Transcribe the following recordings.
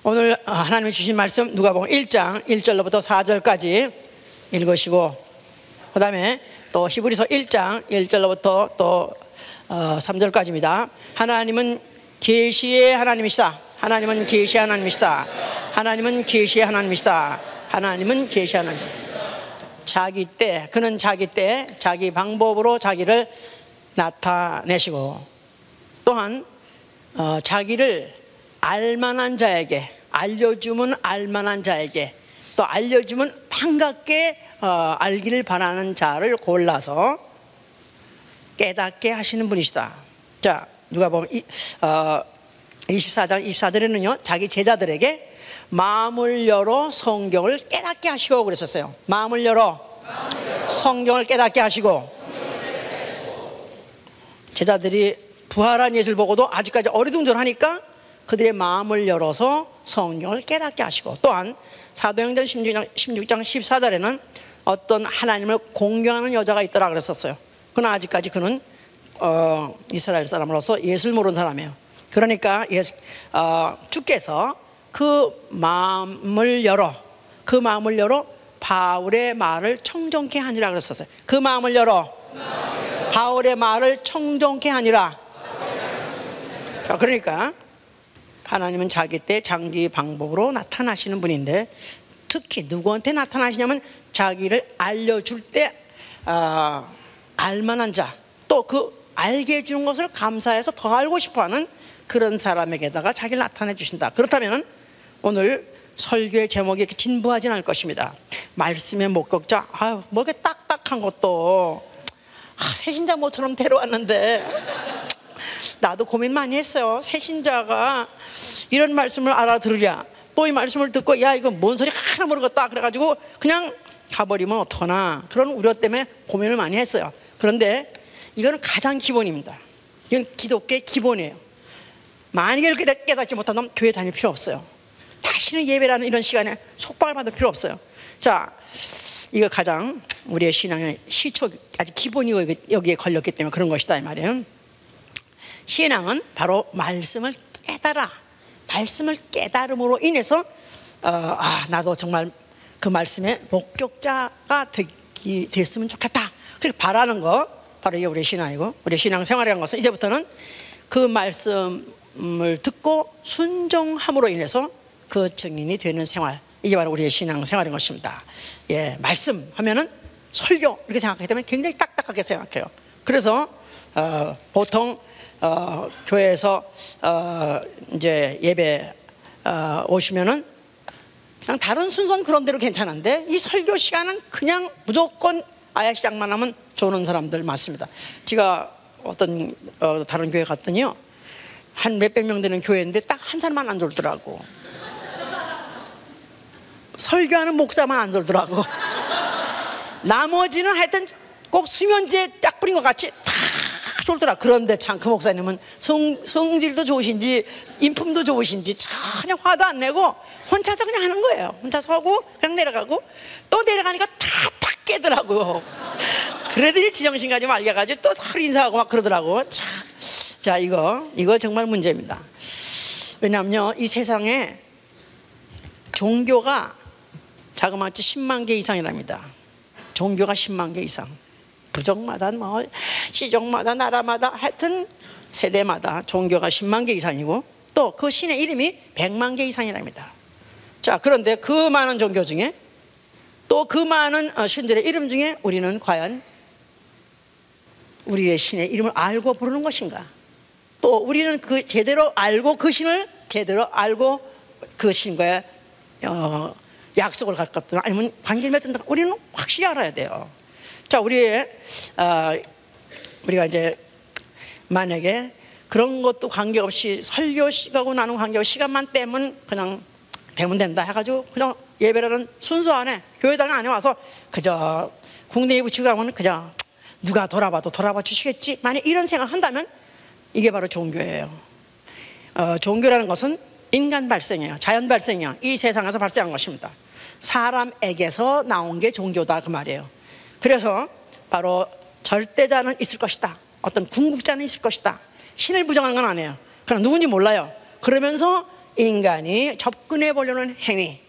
오늘 하나님이 주신 말씀 누가복음 1장 1절로부터 4절까지 읽으시고, 그 다음에 또 히브리서 1장 1절로부터 또 3절까지입니다. 하나님은 계시의 하나님이시다. 하나님은 계시의 하나님이시다. 하나님은 계시의 하나님이시다. 하나님은 계시의 하나님이시다. 자기 때, 그는 자기 때 자기 방법으로 자기를 나타내시고, 또한 자기를 알만한 자에게, 알려주면 알만한 자에게, 또 알려주면 반갑게 알기를 바라는 자를 골라서 깨닫게 하시는 분이시다. 자, 누가복음 24장 24절에는요, 자기 제자들에게 마음을 열어 성경을 깨닫게 하시고 그랬었어요. 마음을 열어 성경을 깨닫게 하시고. 제자들이 부활한 예수를 보고도 아직까지 어리둥절하니까 그들의 마음을 열어서 성경을 깨닫게 하시고, 또한 사도행전 16장 14절에는 어떤 하나님을 공경하는 여자가 있더라 그랬었어요. 그러나 아직까지 그는 이스라엘 사람으로서 예수를 모르는 사람이에요. 그러니까 주께서 그 마음을 열어 바울의 말을 청정케 하니라 그랬었어요. 그 마음을 열어 바울의 말을 청정케 하니라. 자, 그러니까 하나님은 자기 때 자기 방법으로 나타나시는 분인데, 특히 누구한테 나타나시냐면 자기를 알려줄 때 알만한 자, 또 그 알게 해주는 것을 감사해서 더 알고 싶어하는 그런 사람에게다가 자기를 나타내 주신다. 그렇다면 오늘 설교의 제목이 이렇게 진부하진 않을 것입니다. 말씀의 목격자, 뭐 이렇게 딱딱한 것도 새신자 모처럼 데려왔는데, 나도 고민 많이 했어요. 새신자가 이런 말씀을 알아들으랴, 또 이 말씀을 듣고 야 이거 뭔 소리 하나 모르겠다 그래가지고 그냥 가버리면 어떡하나, 그런 우려 때문에 고민을 많이 했어요. 그런데 이거는 가장 기본입니다. 이건 기독교의 기본이에요. 만약에 깨닫지 못한다면 교회 다닐 필요 없어요. 다시는 예배라는 이런 시간에 속박을 받을 필요 없어요. 자, 이거 가장 우리의 신앙의 시초, 아주 기본이 여기에 걸렸기 때문에 그런 것이다 이 말이에요. 신앙은 바로 말씀을 깨달아, 말씀을 깨달음으로 인해서 나도 정말 그 말씀의 목격자가 됐으면 좋겠다, 그렇게 바라는 거, 바로 이게 우리의 신앙이고, 우리의 신앙생활이라는 것은 이제부터는 그 말씀을 듣고 순종함으로 인해서 그 증인이 되는 생활, 이게 바로 우리의 신앙생활인 것입니다. 예, 말씀 하면은 설교 이렇게 생각하기 때문에 굉장히 딱딱하게 생각해요. 그래서 보통 교회에서 이제 예배 오시면은 그냥 다른 순서는 그런 대로 괜찮은데, 이 설교 시간은 그냥 무조건 아야 시작만 하면 좋은 사람들 많습니다. 제가 어떤 다른 교회 갔더니요, 한 몇백 명 되는 교회인데 딱 한 사람만 안 졸더라고. 설교하는 목사만 안 졸더라고. 나머지는 하여튼 꼭 수면제에 딱 뿌린 것 같이 다 졸더라. 그런데 참 그 목사님은 성질도 좋으신지 인품도 좋으신지 전혀 화도 안 내고 혼자서 그냥 하는 거예요. 혼자서 하고 그냥 내려가고, 또 내려가니까 다 깨더라고요. 그러더니 지정신까지 말려가지고 또 서로 인사하고 막 그러더라고. 자, 이거 정말 문제입니다. 왜냐하면요, 이 세상에 종교가 자그마치 10만 개 이상이랍니다. 종교가 10만 개 이상. 부족마다 뭐 시족마다 나라마다 하여튼 세대마다 종교가 10만 개 이상이고, 또 그 신의 이름이 100만 개 이상이랍니다. 자, 그런데 그 많은 종교 중에, 또 그 많은 신들의 이름 중에 우리는 과연 우리의 신의 이름을 알고 부르는 것인가? 또 우리는 그 제대로 알고, 그 신을 제대로 알고 그 신과의 약속을 갖거나 아니면 관계를 맺든가, 우리는 확실히 알아야 돼요. 자, 우리가 이제 만약에 그런 것도 관계없이 설교 시간하고 나는 관계없이 시간만 빼면 그냥 되면 된다 해가지고 그냥 예배라는 순서 안에, 교회당 안에 와서 그저 국내에 붙이고 가면 그저 누가 돌아봐 주시겠지, 만약 이런 생각을 한다면 이게 바로 종교예요. 종교라는 것은 인간 발생이에요. 자연 발생이에요. 이 세상에서 발생한 것입니다. 사람에게서 나온 게 종교다 그 말이에요. 그래서 바로 절대자는 있을 것이다, 어떤 궁극자는 있을 것이다, 신을 부정하는 건 아니에요. 그러나 누군지 몰라요. 그러면서 인간이 접근해 보려는 행위,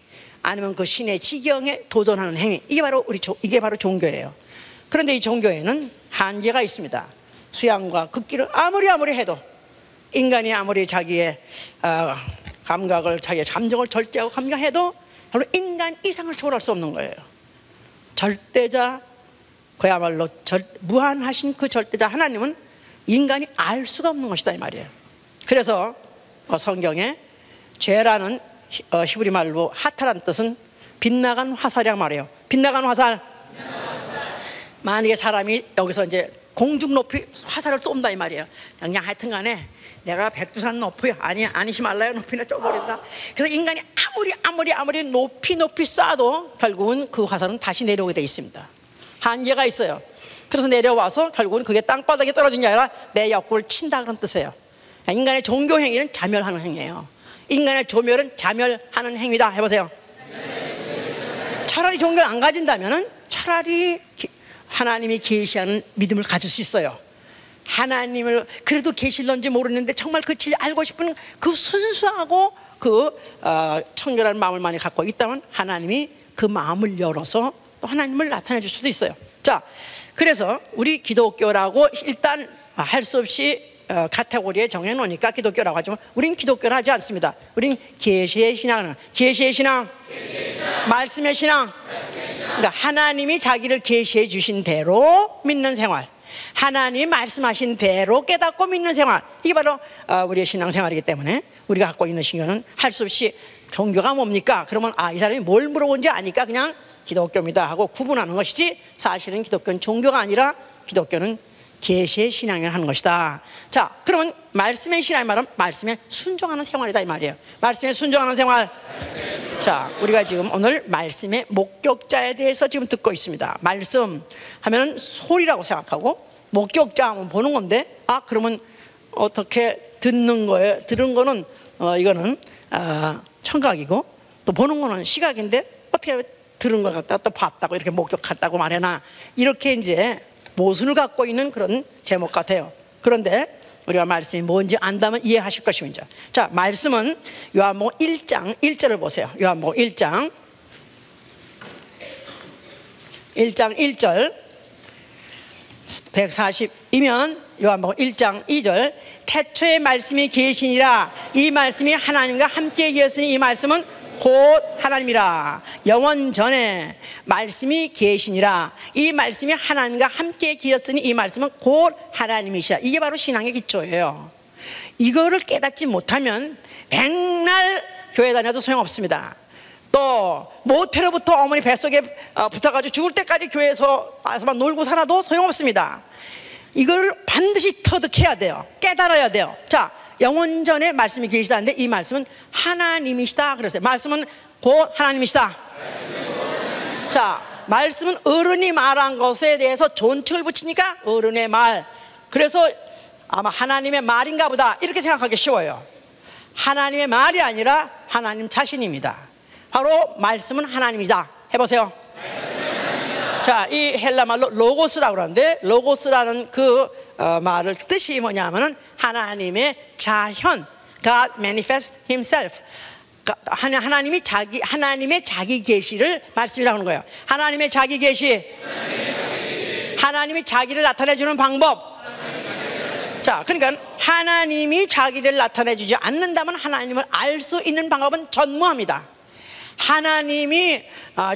아니면 그 신의 지경에 도전하는 행위, 이게 바로 종교예요. 그런데 이 종교에는 한계가 있습니다. 수양과 극기를 아무리 해도, 인간이 아무리 자기의 감각을, 자기의 감정을 절제하고 감정해도 인간 이상을 초월할 수 없는 거예요. 절대자, 그야말로 무한하신 그 절대자 하나님은 인간이 알 수가 없는 것이다 이 말이에요. 그래서 성경에 죄라는 히브리 말로 하타라는 뜻은 빗나간 화살이란 말이에요. 빗나간 화살. 만약에 사람이 여기서 이제 공중 높이 화살을 쏜다 이 말이에요. 그냥 하여튼 간에 내가 백두산 높이요, 아니 히말라야 높이나 쪄버린다. 그래서 인간이 아무리 높이 쏴도 결국은 그 화살은 다시 내려오게 돼 있습니다. 한계가 있어요. 그래서 내려와서 결국은 그게 땅바닥에 떨어진 게 아니라 내 옆구리를 친다 그런 뜻이에요. 인간의 종교 행위는 자멸하는 행위예요. 인간의 조멸은 자멸하는 행위다. 해보세요. 차라리 종교를 안 가진다면 차라리 하나님이 계시하는 믿음을 가질 수 있어요. 하나님을 그래도 계실런지 모르는데 정말 그 진리 알고 싶은 그 순수하고 그 청결한 마음을 많이 갖고 있다면 하나님이 그 마음을 열어서 또 하나님을 나타내 줄 수도 있어요. 자, 그래서 우리 기독교라고 일단 할 수 없이 카테고리에 정해놓으니까 기독교라고 하지만 우린 기독교를 하지 않습니다. 우린 계시의 신앙은 계시의 신앙, 말씀의 신앙. 그러니까 하나님이 자기를 계시해 주신 대로 믿는 생활, 하나님이 말씀하신 대로 깨닫고 믿는 생활, 이게 바로 우리의 신앙생활이기 때문에 우리가 갖고 있는 신앙은 할 수 없이 종교가 뭡니까? 그러면 이 사람이 뭘 물어본지 아니까 그냥 기독교입니다 하고 구분하는 것이지, 사실은 기독교는 종교가 아니라 기독교는 계시의 신앙을 하는 것이다. 자, 그러면 말씀의 신앙이 말은 말씀에 순종하는 생활이다 이 말이에요. 말씀에 순종하는 생활. 자, 우리가 지금 오늘 말씀의 목격자에 대해서 지금 듣고 있습니다. 말씀 하면 소리라고 생각하고 목격자 하면 보는 건데, 그러면 어떻게 듣는 거예요? 들은 거는 이거는 청각이고, 또 보는 거는 시각인데 어떻게 들은 걸 갖다가 또 봤다고 이렇게 목격했다고 말해나, 이렇게 이제 모순을 갖고 있는 그런 제목 같아요. 그런데 우리가 말씀이 뭔지 안다면 이해하실 것입니다. 자, 말씀은 요한복음 1장 1절을 보세요. 요한복음 1장 1절 140이면 요한복음 1장 2절, 태초에 말씀이 계시니라. 이 말씀이 하나님과 함께 계셨으니 이 말씀은 곧 하나님이라. 영원 전에 말씀이 계시니라. 이 말씀이 하나님과 함께 계셨으니 이 말씀은 곧 하나님이시라. 이게 바로 신앙의 기초예요. 이거를 깨닫지 못하면 백날 교회 다녀도 소용없습니다. 또 모태로부터 어머니 뱃속에 붙어가지고 죽을 때까지 교회에서만 놀고 살아도 소용없습니다. 이걸 반드시 터득해야 돼요. 깨달아야 돼요. 자, 영원 전에 말씀이 계시다는데 이 말씀은 하나님이시다 그랬어요. 말씀은 곧 하나님이시다. 자, 말씀은 어른이 말한 것에 대해서 존칭을 붙이니까 어른의 말. 그래서 아마 하나님의 말인가 보다 이렇게 생각하기 쉬워요. 하나님의 말이 아니라 하나님 자신입니다. 바로 말씀은 하나님이다. 해보세요. 자, 이 헬라 말로 로고스라고 그러는데, 로고스라는 그 말을 뜻이 뭐냐면은 하나님의 자현, God manifest Himself. 하나님이 하나님의 자기 계시를 말씀이라고 하는 거예요. 하나님의 자기 계시, 하나님이 자기를 나타내주는 방법. 자, 그러니까 하나님이 자기를 나타내주지 않는다면 하나님을 알 수 있는 방법은 전무합니다. 하나님이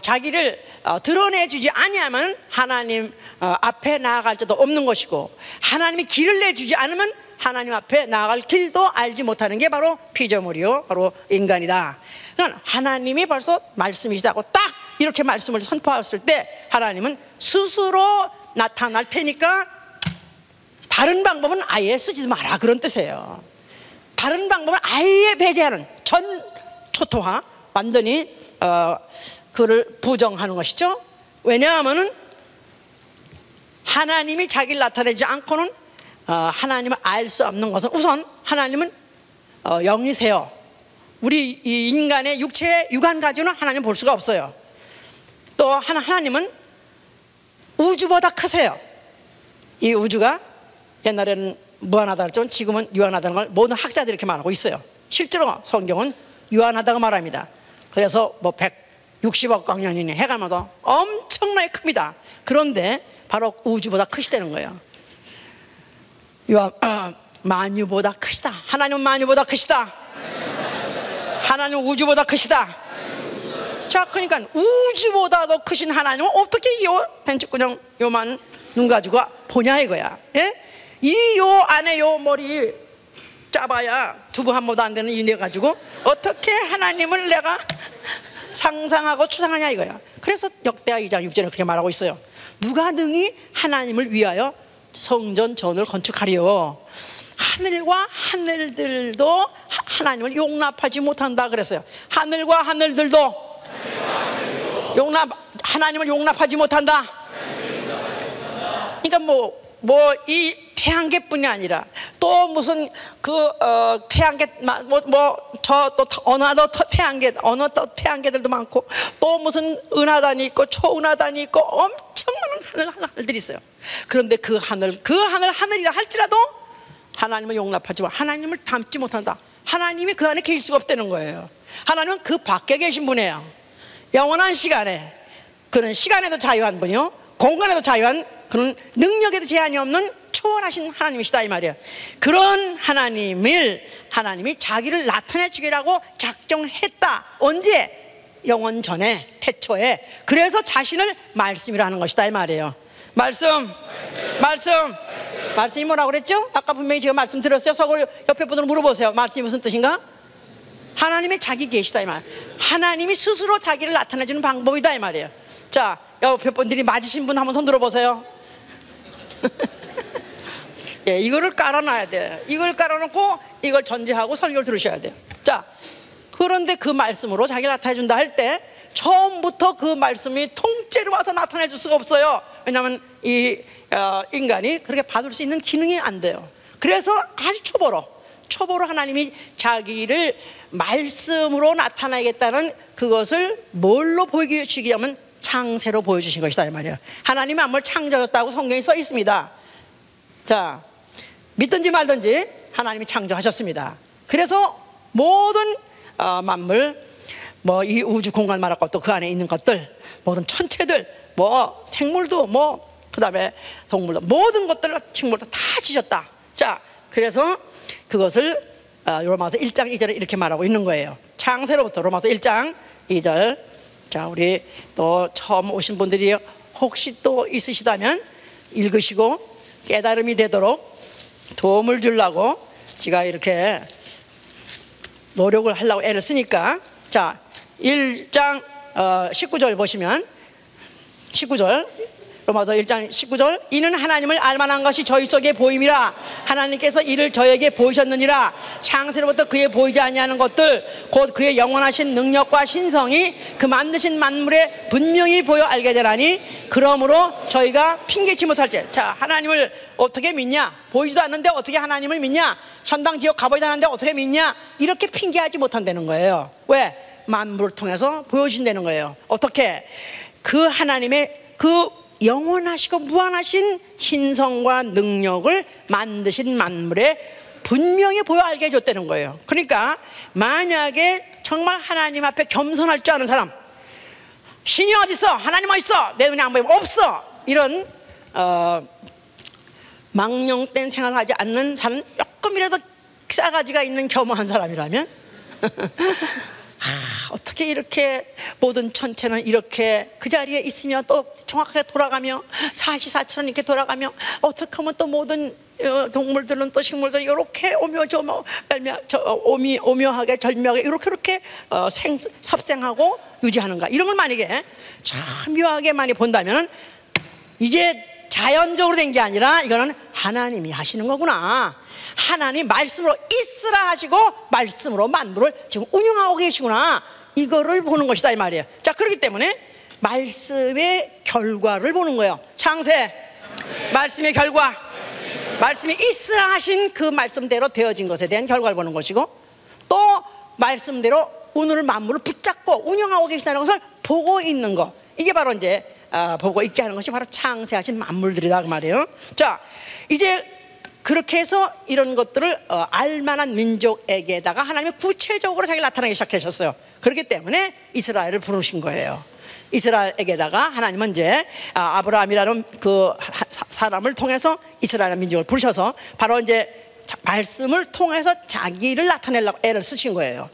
자기를 드러내주지 아니하면 하나님 앞에 나아갈 자도 없는 것이고, 하나님이 길을 내주지 않으면 하나님 앞에 나아갈 길도 알지 못하는 게 바로 피조물이요, 바로 인간이다. 그러니까 하나님이 벌써 말씀이시다고 딱 이렇게 말씀을 선포했을 때 하나님은 스스로 나타날 테니까 다른 방법은 아예 쓰지 마라 그런 뜻이에요. 다른 방법은 아예 배제하는, 전초토화, 완전히 그를 부정하는 것이죠. 왜냐하면 하나님이 자기를 나타내지 않고는 하나님을 알 수 없는 것은, 우선 하나님은 영이세요. 우리 이 인간의 육체의 육안 가지고는 하나님 볼 수가 없어요. 또 하나님은 우주보다 크세요. 이 우주가 옛날에는 무한하다 그랬지만 지금은 유한하다는 걸 모든 학자들이 이렇게 말하고 있어요. 실제로 성경은 유한하다고 말합니다. 그래서 뭐 160억 광년이니 해가면서 엄청나게 큽니다. 그런데 바로 우주보다 크시다는 거예요. 만유보다 크시다. 하나님은 만유보다 크시다. 하나님은 우주보다 크시다. 자, 그러니까 우주보다 더 크신 하나님은 어떻게 요 펜축구녕 요만 눈 가지고 보냐 이거야. 예? 이 요 안에 요 머리 짜봐야 두부 한 모도 안 되는 이네 가지고 어떻게 하나님을 내가 상상하고 추상하냐 이거야. 그래서 역대하 2장 6절에 그렇게 말하고 있어요. 누가 능히 하나님을 위하여 성전 전을 건축하리요. 하늘과 하늘들도 하나님을 용납하지 못한다 그랬어요. 하늘과 하늘들도 하나님을 용납하지 못한다. 그러니까 이 태양계뿐이 아니라 또 무슨 태양계 저 또 어느 또 태양계들도 많고 또 무슨 은하단이 있고 초은하단이 있고 엄청 많은 하늘들이 있어요. 그런데 그 하늘이라 할지라도 하나님을 용납하지 마. 하나님을 담지 못한다. 하나님이 그 안에 계실 수가 없다는 거예요. 하나님은 그 밖에 계신 분이에요. 영원한 시간에, 그는 시간에도 자유한 분이요 공간에도 자유한, 그는 능력에도 제한이 없는 초월하신 하나님이시다 이 말이에요. 그런 하나님이 자기를 나타내 주기라고 작정했다. 언제? 영원 전에, 태초에. 그래서 자신을 말씀이라 하는 것이다 이 말이에요. 말씀이 뭐라고 그랬죠? 아까 분명히 제가 말씀드렸어요. 서로 옆에 분들 물어보세요. 말씀이 무슨 뜻인가? 하나님의 자기 계시다 이 말. 하나님이 스스로 자기를 나타내주는 방법이다 이 말이에요. 자, 옆에 분들이 맞으신 분 한번 손 들어보세요. 예, 이거를 깔아놔야 돼. 이걸 깔아놓고 이걸 전제하고 설교를 들으셔야 돼요. 자, 그런데 그 말씀으로 자기를 나타내준다 할 때 처음부터 그 말씀이 통째로 와서 나타내줄 수가 없어요. 왜냐하면 이 인간이 그렇게 받을 수 있는 기능이 안 돼요. 그래서 아주 초보로 하나님이 자기를 말씀으로 나타내겠다는 그것을 뭘로 보여주시기 하면 창세로 보여주신 것이다 이 말이에요. 하나님이 만물을 창조하셨다고 성경에 써 있습니다. 자, 믿든지 말든지 하나님이 창조하셨습니다. 그래서 모든 만물, 이 우주 공간 말할 것도 그 안에 있는 것들, 모든 천체들, 생물도 그 다음에 동물도, 모든 것들, 식물도 다 지셨다. 자, 그래서 그것을 로마서 1장 2절에 이렇게 말하고 있는 거예요. 창세로부터 로마서 1장 2절. 자, 우리 또 처음 오신 분들이 혹시 또 있으시다면 읽으시고 깨달음이 되도록 도움을 주려고 제가 이렇게 노력을 하려고 애를 쓰니까, 자, 1장 19절 보시면, 19절, 로마서 1장 19절, 이는 하나님을 알만한 것이 저희 속에 보임이라. 하나님께서 이를 저에게 보이셨느니라. 창세로부터 그의 보이지 아니하는 것들 곧 그의 영원하신 능력과 신성이 그 만드신 만물에 분명히 보여 알게 되나니 그러므로 저희가 핑계치 못할지. 자, 하나님을 어떻게 믿냐? 보이지도 않는데 어떻게 하나님을 믿냐? 천당 지옥 가보지도 않는데 어떻게 믿냐? 이렇게 핑계하지 못한다는 거예요. 왜? 만물을 통해서 보여주신다는 거예요. 어떻게? 그 하나님의 그 영원하시고 무한하신 신성과 능력을 만드신 만물에 분명히 보여 알게 해줬다는 거예요. 그러니까 만약에 정말 하나님 앞에 겸손할 줄 아는 사람, 신이 어딨어? 하나님 어딨어? 내 눈에 안 보이면 없어. 이런 망령된 생활을 하지 않는 사람, 조금이라도 싸가지가 있는 겸허한 사람이라면 어떻게 이렇게 모든 천체는 이렇게 그 자리에 있으며 또 정확하게 돌아가며 사시사철은 이렇게 돌아가며 어떻게 하면 또 모든 동물들은 또 식물들이 이렇게 오묘하게 절묘하게 이렇게 섭생하고 유지하는가, 이런 걸 만약에 참 묘하게 많이 본다면 이게 자연적으로 된 게 아니라 이거는 하나님이 하시는 거구나. 하나님 말씀으로 있으라 하시고 말씀으로 만물을 지금 운영하고 계시구나. 이거를 보는 것이다 이 말이에요. 자, 그렇기 때문에 말씀의 결과를 보는 거예요. 창세, 말씀의 결과, 말씀이 있으라 하신 그 말씀대로 되어진 것에 대한 결과를 보는 것이고, 또 말씀대로 오늘 만물을 붙잡고 운영하고 계시다는 것을 보고 있는 것, 이게 바로 보고 있게 하는 것이 바로 창세하신 만물들이다 그 말이에요. 자, 이제 그렇게 해서 이런 것들을 알만한 민족에게다가 하나님이 구체적으로 자기를 나타나기 시작하셨어요. 그렇기 때문에 이스라엘을 부르신 거예요. 이스라엘에게다가 하나님은 이제 아브라함이라는 그 사람을 통해서 이스라엘 민족을 부르셔서 바로 이제 말씀을 통해서 자기를 나타내려고 애를 쓰신 거예요.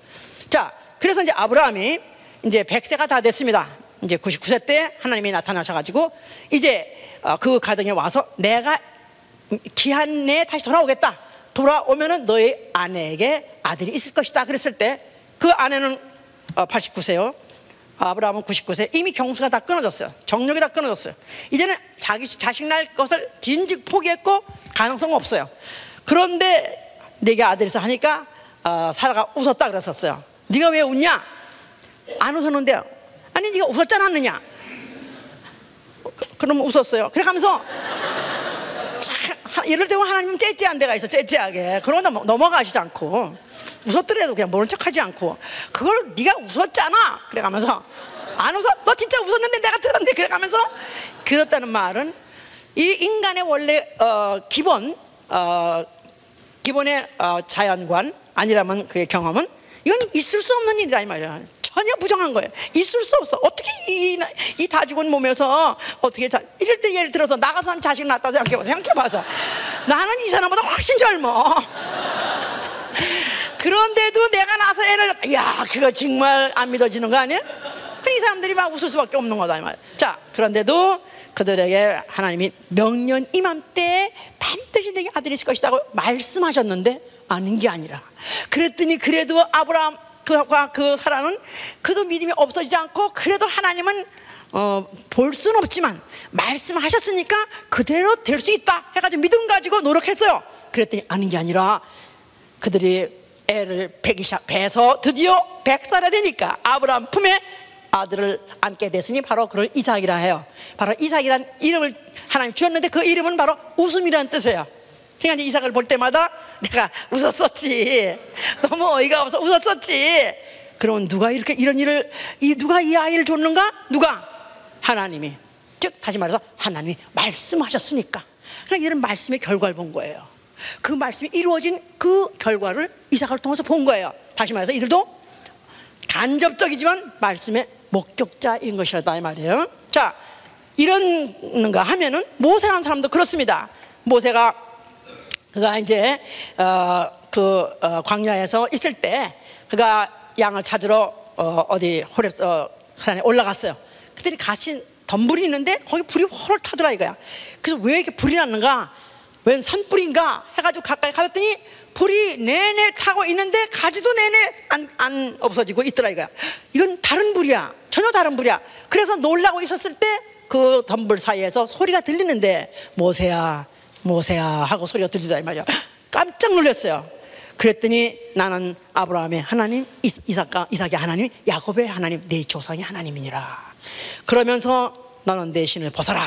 자, 그래서 이제 아브라함이 이제 100세가 다 됐습니다. 이제 99세 때 하나님이 나타나셔가지고 이제 그 가정에 와서 내가 기한 내에 다시 돌아오겠다. 돌아오면은 너희 아내에게 아들이 있을 것이다. 그랬을 때 그 아내는 89세요. 아브라함은 99세. 이미 경수가 다 끊어졌어요. 정력이 다 끊어졌어요. 이제는 자기 자식 낳을 것을 진즉 포기했고 가능성 없어요. 그런데 네게 아들이 있어 하니까 사라가 웃었다 그랬었어요. 네가 왜 웃냐? 안 웃었는데요. 아니 네가 웃었지 않았느냐? 그러면 웃었어요. 그래 가면서 이럴 때 하나님은 째째한 데가 있어. 째째하게. 그러다 넘어가시지 않고 웃었더라도 그냥 모른 척하지 않고 그걸 네가 웃었잖아 그래 가면서 안 웃어? 너 진짜 웃었는데 내가 들었는데 그래 가면서 그렇다는 말은 이 인간의 원래 기본의 자연관 아니라면 그의 경험은 이건 있을 수 없는 일이다 이 말이야. 전혀 부정한 거예요. 있을 수 없어. 어떻게 이 다 죽은 몸에서 어떻게 이럴 때 예를 들어서 나 같은 사람 자식 낳았다 생각해봐서 나는 이 사람보다 훨씬 젊어. 그런데도 내가 나서 애를 야 그거 정말 안 믿어지는 거 아니야? 이 사람들이 막 웃을 수밖에 없는 거다 이 말이야. 자, 그런데도 그들에게 하나님이 명년 이맘때에 반드시 내게 아들이 있을 것이라고 말씀하셨는데 아닌 게 아니라 그랬더니 그래도 아브라함 그 사람은 그도 믿음이 없어지지 않고 그래도 하나님은 볼 수는 없지만 말씀하셨으니까 그대로 될 수 있다 해가지고 믿음 가지고 노력했어요. 그랬더니 아닌 게 아니라 그들이 애를 배기 시작해서 드디어 100살이 되니까 아브라함 품에 아들을 안게 됐으니 바로 그를 이삭이라 해요. 바로 이삭이란 이름을 하나님 주었는데 그 이름은 바로 웃음이라는 뜻이에요. 그러니까 이제 이삭을 볼 때마다 내가 웃었었지. 너무 어이가 없어 웃었었지. 그러면 누가 이렇게 이런 일을 누가 이 아이를 줬는가? 누가? 하나님이. 즉 다시 말해서 하나님이 말씀하셨으니까. 그러니까 이런 말씀의 결과를 본 거예요. 그 말씀이 이루어진 그 결과를 이삭을 통해서 본 거예요. 다시 말해서 이들도 간접적이지만 말씀의 목격자인 것이다 이 말이에요. 자, 이런가 하면은 모세라는 사람도 그렇습니다. 모세가 그가 이제 광야에서 있을 때 그가 양을 찾으러 어디 호렙 산에 올라갔어요. 그들이 같이 덤불이 있는데 거기 불이 홀 타더라 이거야. 그래서 왜 이렇게 불이 났는가? 웬 산불인가 해가지고 가까이 가봤더니 불이 내내 타고 있는데 가지도 내내 안 없어지고 있더라 이거야. 이건 다른 불이야. 전혀 다른 불이야. 그래서 놀라고 있었을 때 그 덤불 사이에서 소리가 들리는데 모세야 모세야 하고 소리가 들리다 이 말이야. 깜짝 놀랐어요. 그랬더니 나는 아브라함의 하나님, 이삭의 하나님, 야곱의 하나님, 내 조상의 하나님이니라. 그러면서 너는 내 신을 벗어라.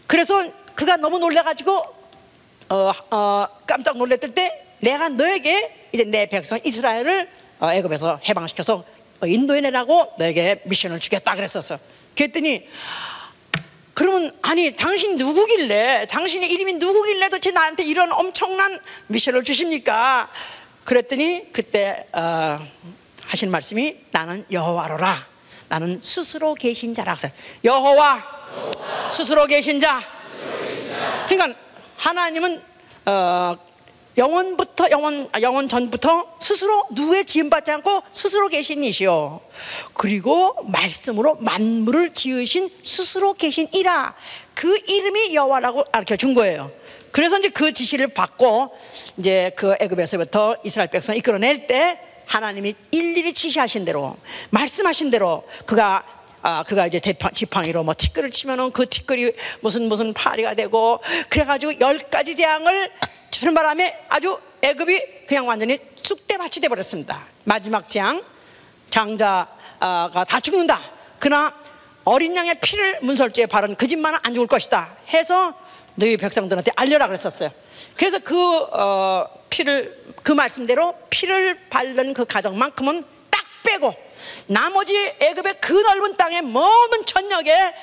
그래서 그가 너무 놀라가지고 깜짝 놀랐을 때 내가 너에게 이제 내 백성 이스라엘을 애굽에서 해방시켜서 인도해내라고 너에게 미션을 주겠다 그랬었어. 그랬더니 그러면 아니 당신 누구길래 당신의 이름이 누구길래 도대체 나한테 이런 엄청난 미션을 주십니까? 그랬더니 그때 하신 말씀이 나는 여호와로라. 나는 스스로 계신 자라고 했어요. 여호와 스스로 계신 자. 그러니까 하나님은 영원부터 영원 전부터 스스로 누구의 지음받지 않고 스스로 계신 이시요. 그리고 말씀으로 만물을 지으신 스스로 계신 이라. 그 이름이 여호와라고 가르쳐 준 거예요. 그래서 이제 그 지시를 받고 이제 그 애굽에서부터 이스라엘 백성 이끌어낼 때 하나님이 일일이 지시하신 대로 말씀하신 대로 그가 이제 지팡이로 뭐 티끌을 치면은 그 티끌이 무슨 파리가 되고 그래가지고 10가지 재앙을 주는 바람에 아주 애굽이 그냥 완전히 쑥대밭이 되어버렸습니다. 마지막 재앙, 장자가 다 죽는다. 그러나 어린 양의 피를 문설주에 바른 그 집만은 안 죽을 것이다 해서 너희 백성들한테 알려라 그랬었어요. 그래서 그 말씀대로 피를 바른 그 가정만큼은 딱 빼고 나머지 애굽의 그 넓은 땅의 모든 전역에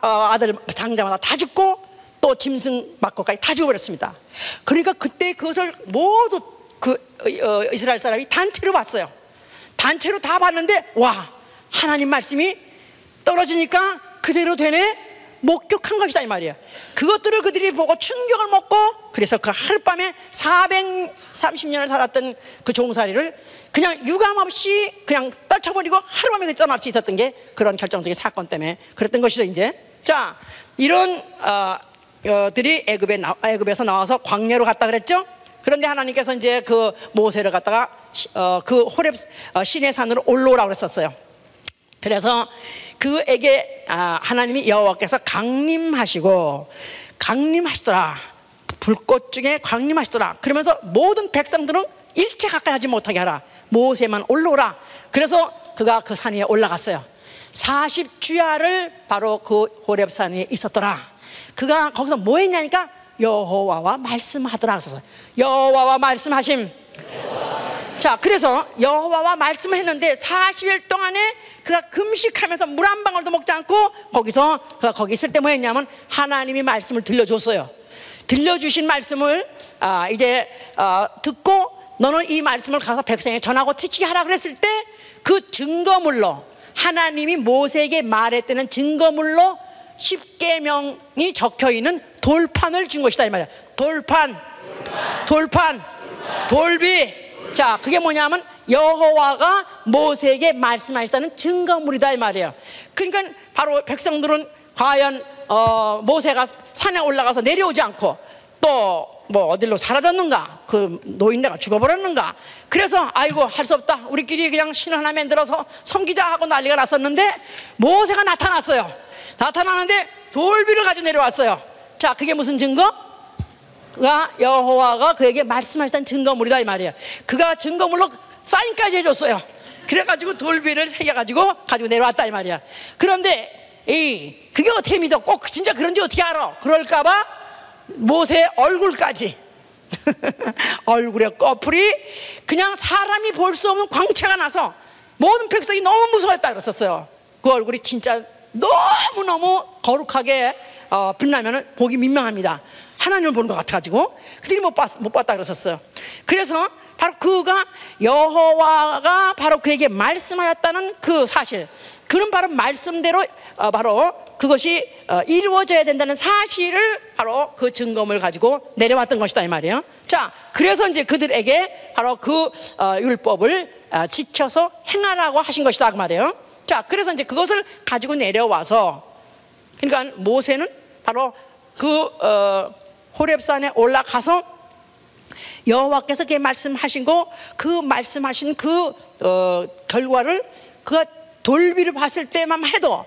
아들 장자마다 다 죽고 또 또 짐승 막고까지 다 죽어버렸습니다. 그러니까 그때 그것을 모두 이스라엘 사람이 단체로 봤어요. 단체로 다 봤는데 와, 하나님 말씀이 떨어지니까 그대로 되네, 목격한 것이다 이 말이에요. 그것들을 그들이 보고 충격을 먹고, 그래서 그 하룻밤에 430년을 살았던 그 종살이를 그냥 유감없이 그냥 떨쳐버리고 하루밤에 떠날 수 있었던 게 그런 결정적인 사건 때문에 그랬던 것이죠. 이제 자, 이런 들이 애굽에서 나와서 광야로 갔다 그랬죠. 그런데 하나님께서 이제 그 모세를 갖다가 그 호렙 시내 산으로 올라오라고 그랬었어요. 그래서 그에게 하나님이 여호와께서 강림하시더라. 불꽃 중에 강림하시더라. 그러면서 모든 백성들은 일체 가까이 하지 못하게 하라. 모세만 올라오라. 그래서 그가 그 산 위에 올라갔어요. 40주야를 바로 그 호렙산 위에 있었더라. 그가 거기서 뭐 했냐니까 여호와와 말씀하더라. 그래서 여호와와 말씀하심. 자, 그래서 여호와와 말씀을 했는데 40일 동안에 그가 금식하면서 물 한 방울도 먹지 않고 그가 거기 있을 때 뭐 했냐면 하나님이 말씀을 들려줬어요. 들려주신 말씀을 이제 듣고 너는 이 말씀을 가서 백성에게 전하고 지키게 하라 그랬을 때 그 증거물로, 하나님이 모세에게 말했다는 증거물로 십계명이 적혀있는 돌판을 준 것이다 이 말이야. 돌판, 돌비. 자, 그게 뭐냐면 여호와가 모세에게 말씀하셨다는 증거물이다 이 말이에요. 그러니까 바로 백성들은 과연 모세가 산에 올라가서 내려오지 않고 또 뭐 어디로 사라졌는가, 그 노인네가 죽어버렸는가, 그래서 아이고 할 수 없다, 우리끼리 그냥 신을 하나 만들어서 섬기자 하고 난리가 났었는데 모세가 나타났어요. 나타나는데 돌비를 가지고 내려왔어요. 자, 그게 무슨 증거? 그가 여호와가 그에게 말씀하셨다는 증거물이다 이 말이에요. 그가 증거물로 사인까지 해줬어요. 그래가지고 돌비를 새겨가지고 내려왔다 이 말이야. 그런데 그게 어떻게 믿어? 꼭 진짜 그런지 어떻게 알아? 그럴까봐 모세 얼굴까지 얼굴에 꺼풀이 그냥 사람이 볼 수 없는 광채가 나서 모든 백성이 너무 무서웠다 그랬었어요. 그 얼굴이 진짜 너무너무 거룩하게 빛나면 보기 민망합니다. 하나님을 보는 것 같아가지고 그들이 못 봤다 그랬었어요. 그래서 바로 그가 여호와가 바로 그에게 말씀하였다는 그 사실, 그는 바로 말씀대로 바로 그것이 이루어져야 된다는 사실을 바로 그 증거물 가지고 내려왔던 것이다 이 말이에요. 자, 그래서 이제 그들에게 바로 그 율법을 지켜서 행하라고 하신 것이다 그 말이에요. 자, 그래서 이제 그것을 가지고 내려와서, 그러니까 모세는 바로 그 호렙산에 올라가서 여호와께서 그게 말씀하신 그 말씀하신 그 결과를 그가 돌비를 봤을 때만 해도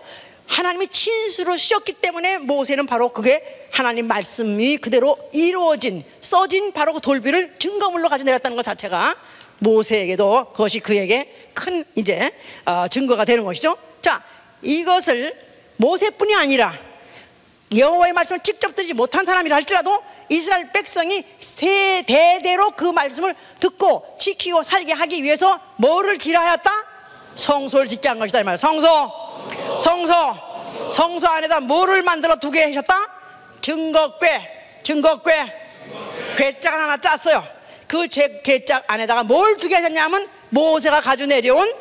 하나님이 친수로 쓰셨기 때문에 모세는 바로 그게 하나님 말씀이 그대로 이루어진, 써진 바로 그 돌비를 증거물로 가지고 내렸다는 것 자체가 모세에게도 그것이 그에게 큰 이제 증거가 되는 것이죠. 자, 이것을 모세뿐이 아니라 여호와의 말씀을 직접 듣지 못한 사람이라 할지라도 이스라엘 백성이 세대대로 그 말씀을 듣고 지키고 살게 하기 위해서 뭐를 지라하였다? 성소를 짓게 한 것이다 이 말이야. 성소 안에다 뭐를 만들어 두게 하셨다? 증거궤. 궤짝을 하나 짰어요. 그 궤짝 안에다가 뭘 두게 하셨냐면 모세가 가지고 내려온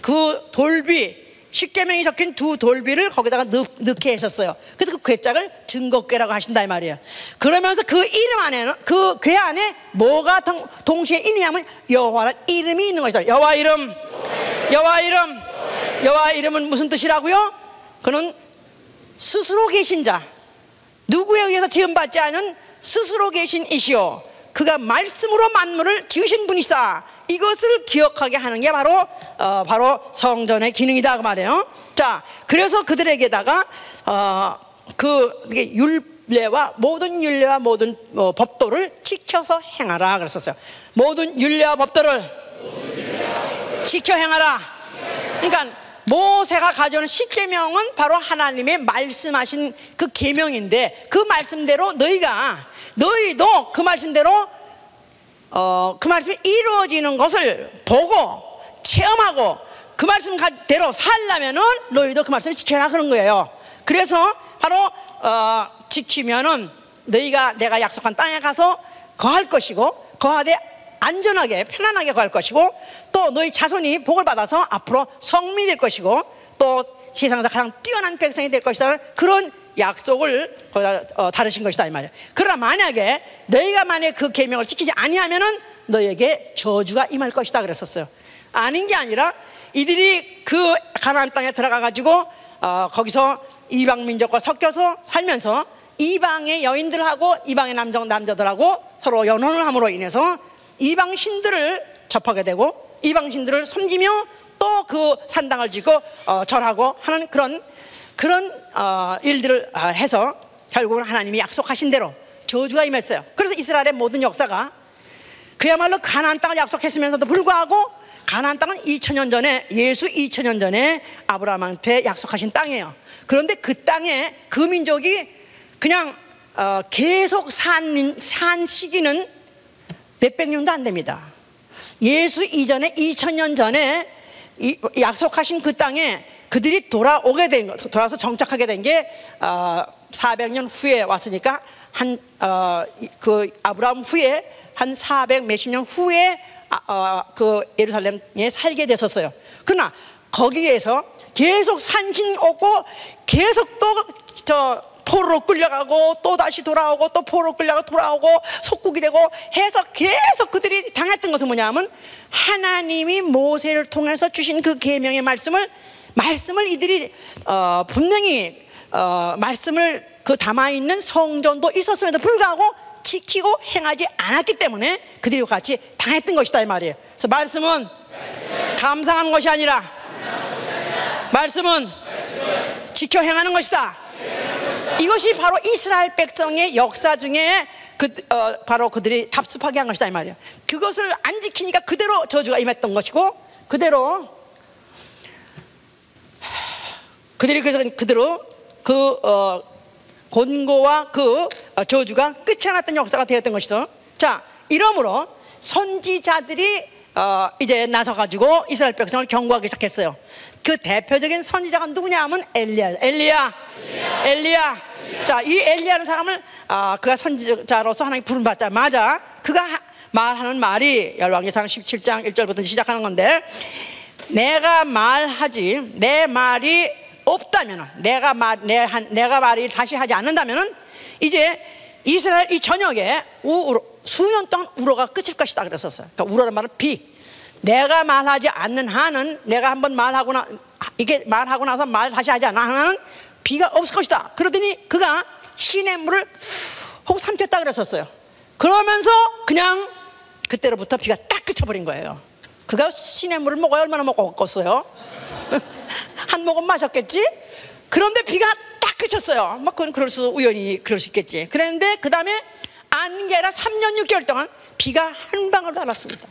그 돌비, 십계명이 적힌 두 돌비를 거기다가 넣게 하셨어요. 그래서 그 궤짝을 증거궤라고 하신다 이 말이에요. 그러면서 그 이름 안에는, 그 궤 안에 뭐가 동시에 있느냐면 여호와라는 이름이 있는 것이다. 여호와 이름은 무슨 뜻이라고요? 그는 스스로 계신 자, 누구에 의해서 지음받지 않은 스스로 계신 이시오, 그가 말씀으로 만물을 지으신 분이시다. 이것을 기억하게 하는 게 바로 성전의 기능이다 그 말이에요. 자, 그래서 그들에게다가 모든 율례와 모든 법도를 지켜서 행하라 그랬었어요. 모든 율례와 법도를 지켜 행하라. 그러니까 모세가 가져오는 십계명은 바로 하나님의 말씀하신 그 계명인데, 그 말씀대로 너희도 그 말씀대로 그 말씀이 이루어지는 것을 보고 체험하고 그 말씀대로 살려면은 너희도 그 말씀을 지켜라 그런 거예요. 그래서 바로 지키면은 너희가 내가 약속한 땅에 가서 거할 것이고 거하되 안전하게 편안하게 거할 것이고 또 너희 자손이 복을 받아서 앞으로 성민이 될 것이고 또 세상에서 가장 뛰어난 백성이 될 것이라는 그런 약속을 다루신 것이다 이 말이야. 그러나 만약에 너희가 만약에 그 계명을 지키지 아니하면은 너희에게 저주가 임할 것이다 그랬었어요. 아닌 게 아니라 이들이 그 가나안 땅에 들어가 가지고 거기서 이방 민족과 섞여서 살면서 이방의 여인들하고 이방의 남자들하고 서로 연혼을 함으로 인해서 이방 신들을 접하게 되고 이방 신들을 섬기며 또 그 산당을 짓고 절하고 하는 그런 일들을 해서 결국은 하나님이 약속하신 대로 저주가 임했어요. 그래서 이스라엘의 모든 역사가 그야말로 가나안 땅을 약속했으면서도 불구하고 가나안 땅은 2000년 전에 예수 2000년 전에 아브라함한테 약속하신 땅이에요. 그런데 그 땅에 그 민족이 그냥 계속 산 시기는 몇백 년도 안 됩니다. 예수 이전에 2000년 전에 약속하신 그 땅에 그들이 돌아와서 정착하게 된 게 400년 후에 왔으니까 그 아브라함 후에 한 400 몇십 년 후에 그 예루살렘에 살게 됐었어요. 그러나 거기에서 계속 산긴 없고 계속 또 포로로 끌려가고 또 다시 돌아오고 또 포로로 끌려가고 돌아오고 속국이 되고 해서 계속 그들이 당했던 것은 뭐냐면 하나님이 모세를 통해서 주신 그 계명의 말씀을 이들이 분명히 말씀을 그 담아있는 성전도 있었음에도 불구하고 지키고 행하지 않았기 때문에 그들이 같이 당했던 것이다 이 말이에요. 그래서 말씀은 감상하는 것이 아니라 말씀은 지켜 행하는 것이다. 이것이 바로 이스라엘 백성의 역사 중에 바로 그들이 답습하게 한 것이다 이 말이에요. 그것을 안 지키니까 그대로 저주가 임했던 것이고 그대로 그 권고와 그 저주가 끝이 안 났던 역사가 되었던 것이죠. 자, 이러므로 선지자들이 이제 나서가지고 이스라엘 백성을 경고하기 시작했어요. 그 대표적인 선지자가 누구냐 하면 엘리야. 자, 이 엘리야라는 사람을 그가 선지자로서 하나님 부름받자마자 그가 말하는 말이 열왕기상 17장 1절부터 시작하는 건데, 내가 말하지 내 말이 없다면, 내가 말이 다시 하지 않는다면은 이제 이스라엘 이 전역에 수년 동안 우로가 끝일 것이다 그랬었어요. 그러니까 우로란 말은 비. 내가 말하지 않는 한은, 내가 한번 말하고 나서 말 다시 하지 않는 한은 비가 없을 것이다. 그러더니 그가 시냇물을 혹 삼켰다 그랬었어요. 그러면서 그냥 그때로부터 비가 딱 그쳐버린 거예요. 그가 시냇물을 먹어야 얼마나 먹었겠어요? 한 모금 마셨겠지? 그런데 비가 딱 그쳤어요. 뭐 그건 우연히 그럴 수 있겠지. 그랬는데 그 다음에 안 게 아니라 3년 6개월 동안 비가 한 방울도 안 왔습니다.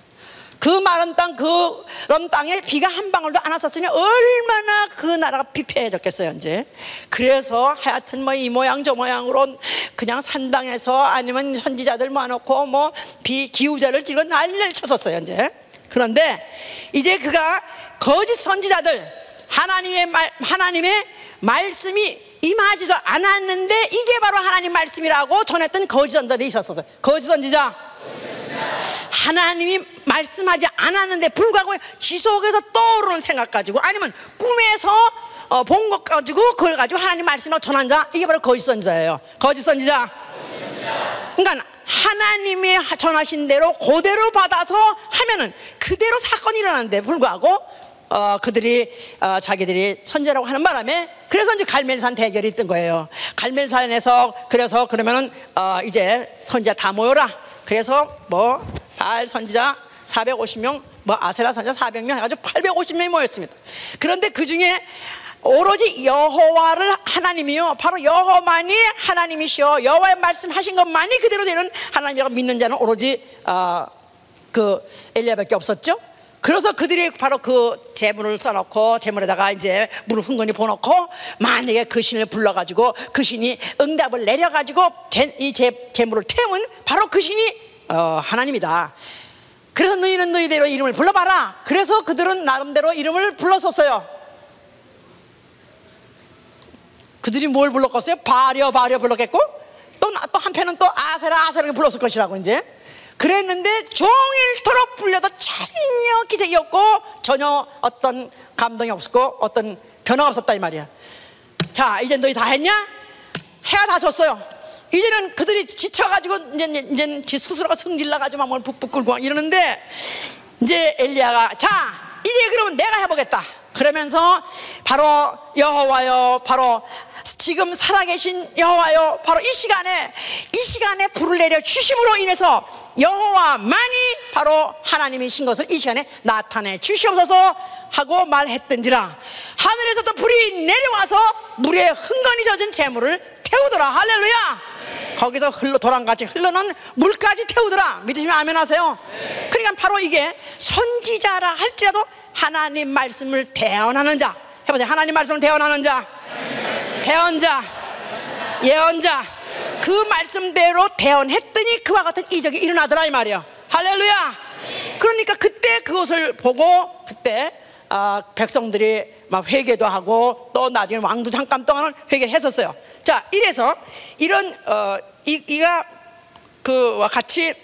그 마른 땅, 그런 땅에 비가 한 방울도 안 왔었으니 얼마나 그 나라가 피폐해졌겠어요 이제. 그래서 하여튼 뭐 이 모양 저 모양으로 그냥 산당에서 아니면 선지자들 모아놓고 뭐 기우자를 찍어 난리를 쳤었어요 이제. 그런데 이제 그가 거짓 선지자들, 하나님의 말씀이 임하지도 않았는데 이게 바로 하나님 말씀이라고 전했던 거짓 선지자들이 있었어요. 거짓 선지자. 하나님이 말씀하지 않았는데 불구하고 지속해서 떠오르는 생각 가지고 아니면 꿈에서 본 것 가지고 그걸 가지고 하나님 말씀을 전한 자, 이게 바로 거짓 선지자예요. 거짓 선지자. 그러니까 하나님이 전하신 대로 그대로 받아서 하면은 그대로 사건이 일어나는데 불구하고 그들이 자기들이 선지자라고 하는 바람에 그래서 이제 갈멜산 대결이 있던 거예요. 갈멜산에서 그래서 그러면은 이제 선지자 다 모여라. 그래서 뭐 바알 선지자 450명, 뭐 아세라 선지자 400명 해가지고 850명이 모였습니다. 그런데 그 중에 오로지 여호와를 하나님이요, 바로 여호만이 하나님이시여, 여호와의 말씀하신 것만이 그대로 되는 하나님이라고 믿는 자는 오로지 그 엘리야밖에 없었죠. 그래서 그들이 바로 그 제물을 써놓고 제물에다가 이제 물을 흥건히 부어놓고 만약에 그 신을 불러가지고 그 신이 응답을 내려가지고 이 제물을 태우면 바로 그 신이 하나님이다. 그래서 너희는 너희대로 이름을 불러봐라. 그래서 그들은 나름대로 이름을 불렀었어요. 그들이 뭘 불렀겠어요? 바려 불렀겠고, 또 한편은 또 아세라 아세라 불렀을 것이라고 이제 그랬는데 종일토록 불려도 전혀 기색이 없고 전혀 어떤 감동이 없었고 어떤 변화가 없었다 이 말이야. 자, 이제 너희 다 했냐? 해가 다 졌어요. 이제는 그들이 지쳐가지고 이제 스스로가 성질나가지고 막 북북 끓고 이러는데 이제 엘리야가 자, 이제 그러면 내가 해보겠다. 그러면서 바로 여호와여, 바로 지금 살아계신 여호와여, 바로 이 시간에 불을 내려 주심으로 인해서 여호와만이 바로 하나님이신 것을 이 시간에 나타내 주시옵소서 하고 말했던지라 하늘에서도 불이 내려와서 물에 흥건히 젖은 재물을 태우더라. 할렐루야. 거기서 도랑같이 흘러는 물까지 태우더라. 믿으시면 아멘 하세요. 그러니까 바로 이게 선지자라 할지라도 하나님 말씀을 대언하는 자, 해보세요. 하나님 말씀을 대언하는 자, 대언자, 예언자, 그 말씀대로 대언했더니 그와 같은 이적이 일어나더라 이 말이에요. 할렐루야. 그러니까 그때 그것을 보고 그때 백성들이 막 회개도 하고 또 나중에 왕도 잠깐 동안은 회개했었어요. 자, 이래서 이런 이가 그와 같이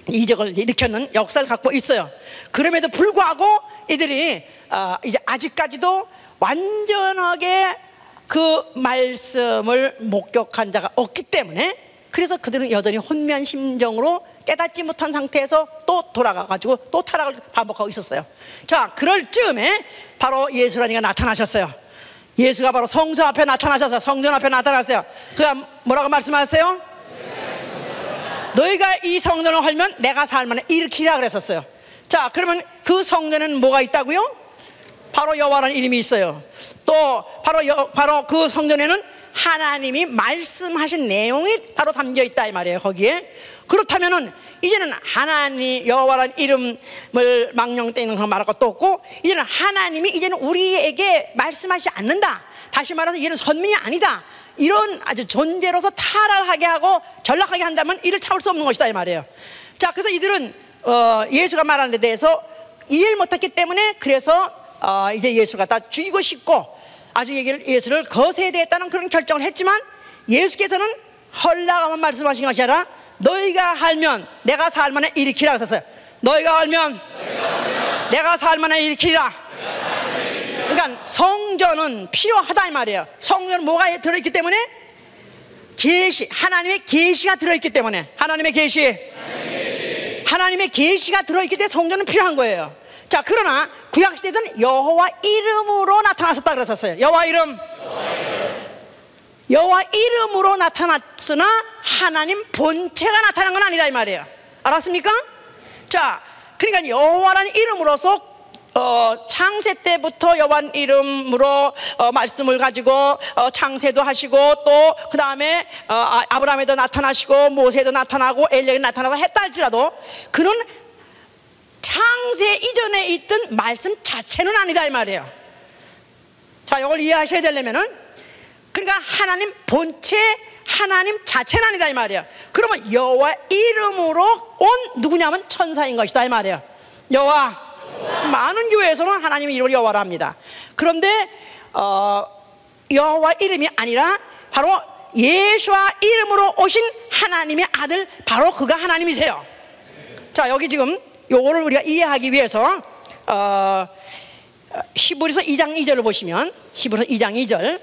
이적을 일으켰는 역사를 갖고 있어요. 그럼에도 불구하고 이들이 이제 아직까지도 완전하게 그 말씀을 목격한 자가 없기 때문에 그래서 그들은 여전히 혼면심정으로 깨닫지 못한 상태에서 또 돌아가가지고 또 타락을 반복하고 있었어요. 자, 그럴 즈음에 바로 예수라니가 나타나셨어요. 예수가 바로 성전 앞에 나타나셔서 성전 앞에 나타났어요. 그가 뭐라고 말씀하셨어요? 너희가 이 성전을 헐면 내가 살만에 일으키라 그랬었어요. 자, 그러면 그 성전에는 뭐가 있다고요? 바로 여호와라는 이름이 있어요. 또 바로 그 성전에는 하나님이 말씀하신 내용이 바로 담겨 있다 이 말이에요. 거기에 그렇다면은 이제는 하나님 여호와라는 이름을 망령되는 거 말할 것도 없고 이제는 하나님이 이제는 우리에게 말씀하지 않는다. 다시 말해서 이제는 선민이 아니다. 이런 아주 존재로서 타락하게 하고 전락하게 한다면 이를 참을 수 없는 것이다 이 말이에요. 자, 그래서 이들은 예수가 말하는 데 대해서 이해를 못했기 때문에 그래서 이제 예수를 갖다 죽이고 싶고 아주 예수를 거세대했다는 그런 결정을 했지만 예수께서는 헐라가만 말씀하신 것이 아니라 너희가 알면 내가 살만에 일으키라 하셨어요. 너희가 알면 내가 살만에 일으키라. 그러니까 성전은 필요하다 이 말이에요. 성전은 뭐가 들어있기 때문에? 계시, 하나님의 계시가 들어있기 때문에 하나님의 계시가 들어있기 때문에 성전은 필요한 거예요. 자, 그러나 구약시대에서는 여호와 이름으로 나타났었다 그랬었어요. 여호와 이름으로 나타났으나 하나님 본체가 나타난 건 아니다 이 말이에요. 알았습니까? 자, 그러니까 여호와라는 이름으로서 창세 때부터 여호와 이름으로 말씀을 가지고 창세도 하시고 또 그 다음에 아브라함에도 나타나시고 모세도 나타나고 엘리야에도 나타나서 했다 할지라도 그는 창세 이전에 있던 말씀 자체는 아니다 이 말이에요. 자, 이걸 이해하셔야 되려면은 그러니까 하나님 본체 하나님 자체는 아니다 이 말이에요. 그러면 여호와 이름으로 온 누구냐면 천사인 것이다 이 말이에요. 여호와. 많은 교회에서는 하나님의 이름을 여호와라 합니다. 그런데 여호와 이름이 아니라 바로 예수와 이름으로 오신 하나님의 아들 바로 그가 하나님이세요. 자, 여기 지금 요거를 우리가 이해하기 위해서 히브리서 2장 2절을 보시면 히브리서 2장 2절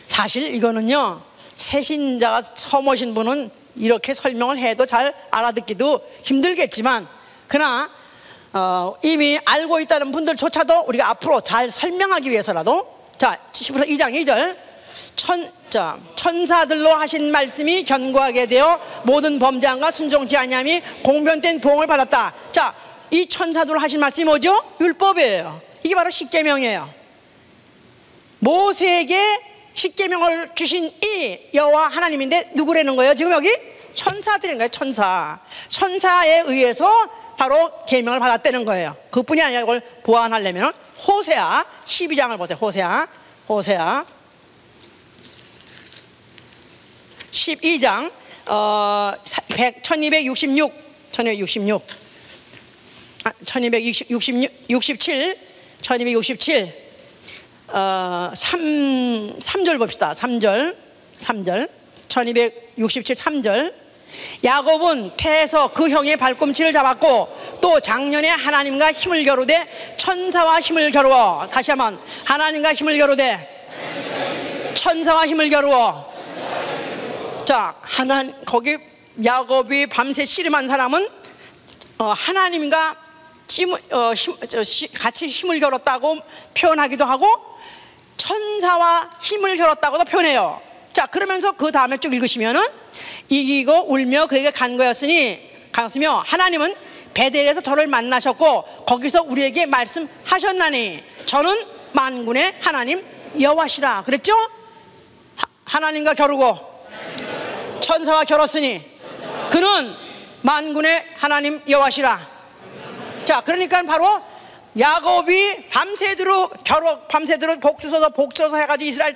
사실 이거는요 새신자가 처음 오신 분은 이렇게 설명을 해도 잘 알아듣기도 힘들겠지만 그러나 이미 알고 있다는 분들조차도 우리가 앞으로 잘 설명하기 위해서라도 자, 히브리서 2장 2절 천사들로 하신 말씀이 견고하게 되어 모든 범죄함과 순종치 아니함이 공변된 보응을 받았다. 자, 이 천사들로 하신 말씀이 뭐죠? 율법이에요. 이게 바로 십계명이에요. 모세에게 십계명을 주신 이 여호와 하나님인데 누구라는 거예요? 지금 여기 천사들인 거예요. 천사에 의해서 바로 계명을 받았다는 거예요. 그뿐이 아니라 이걸 보완하려면 호세아 12장을 보세요. 호세아 12장 1267 3절 봅시다. 3절 1267 3절. 야곱은 태에서 그 형의 발꿈치를 잡았고 또 작년에 하나님과 힘을 겨루되 천사와 힘을 겨루어. 다시 한번, 하나님과 힘을 겨루되 천사와 힘을 겨루어. 자, 거기 야곱이 밤새 씨름한 사람은 하나님과 같이 힘을 겨뤘다고 표현하기도 하고 천사와 힘을 겨뤘다고도 표현해요. 자, 그러면서 그 다음에 쭉 읽으시면은 이기고 울며 그에게 간 거였으며 하나님은 베델에서 저를 만나셨고 거기서 우리에게 말씀하셨나니 저는 만군의 하나님 여호와시라. 그랬죠? 하나님과 겨루고 천사와 겨뤘으니 그는 만군의 하나님 여호와시라. 자, 그러니까 바로 야곱이 밤새도록 복수서 해가지고 이스라엘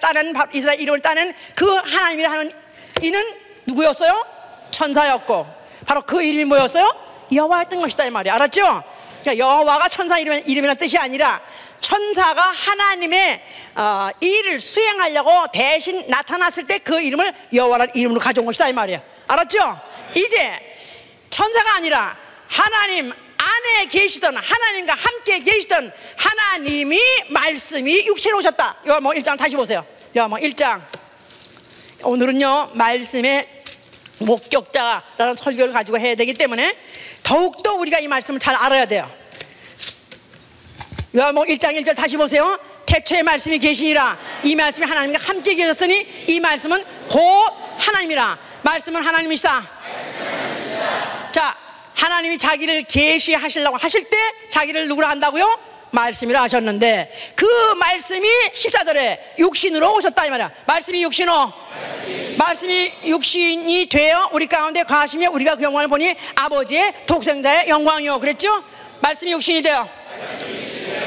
이름을 따낸 그 하나님이라 하는 이는 누구였어요? 천사였고 바로 그 이름이 뭐였어요? 여호와였던 것이다 이 말이야. 알았죠? 그러니까 여호와가 천사 이름이라는 뜻이 아니라 천사가 하나님의 일을 수행하려고 대신 나타났을 때 그 이름을 여호와라는 이름으로 가져온 것이다 이 말이야. 알았죠? 이제 천사가 아니라 하나님 안에 계시던, 하나님과 함께 계시던 하나님이 말씀이 육체로 오셨다. 요한복음 1장 다시 보세요. 요한복음 1장. 오늘은요 말씀의 목격자라는 설교를 가지고 해야 되기 때문에 더욱더 우리가 이 말씀을 잘 알아야 돼요. 요한복음 1장 1절 다시 보세요. 태초에 말씀이 계시니라. 이 말씀이 하나님과 함께 계셨으니 이 말씀은 곧 하나님이라. 말씀은 하나님이시다. 자, 하나님이 자기를 계시하시려고 하실 때 자기를 누구라 한다고요? 말씀이라 하셨는데 그 말씀이 14절에 육신으로 오셨다 이 말이야. 말씀이 육신이 되어 우리 가운데 거하시며 우리가 그 영광을 보니 아버지의 독생자의 영광이요. 그랬죠? 말씀이 육신이 되어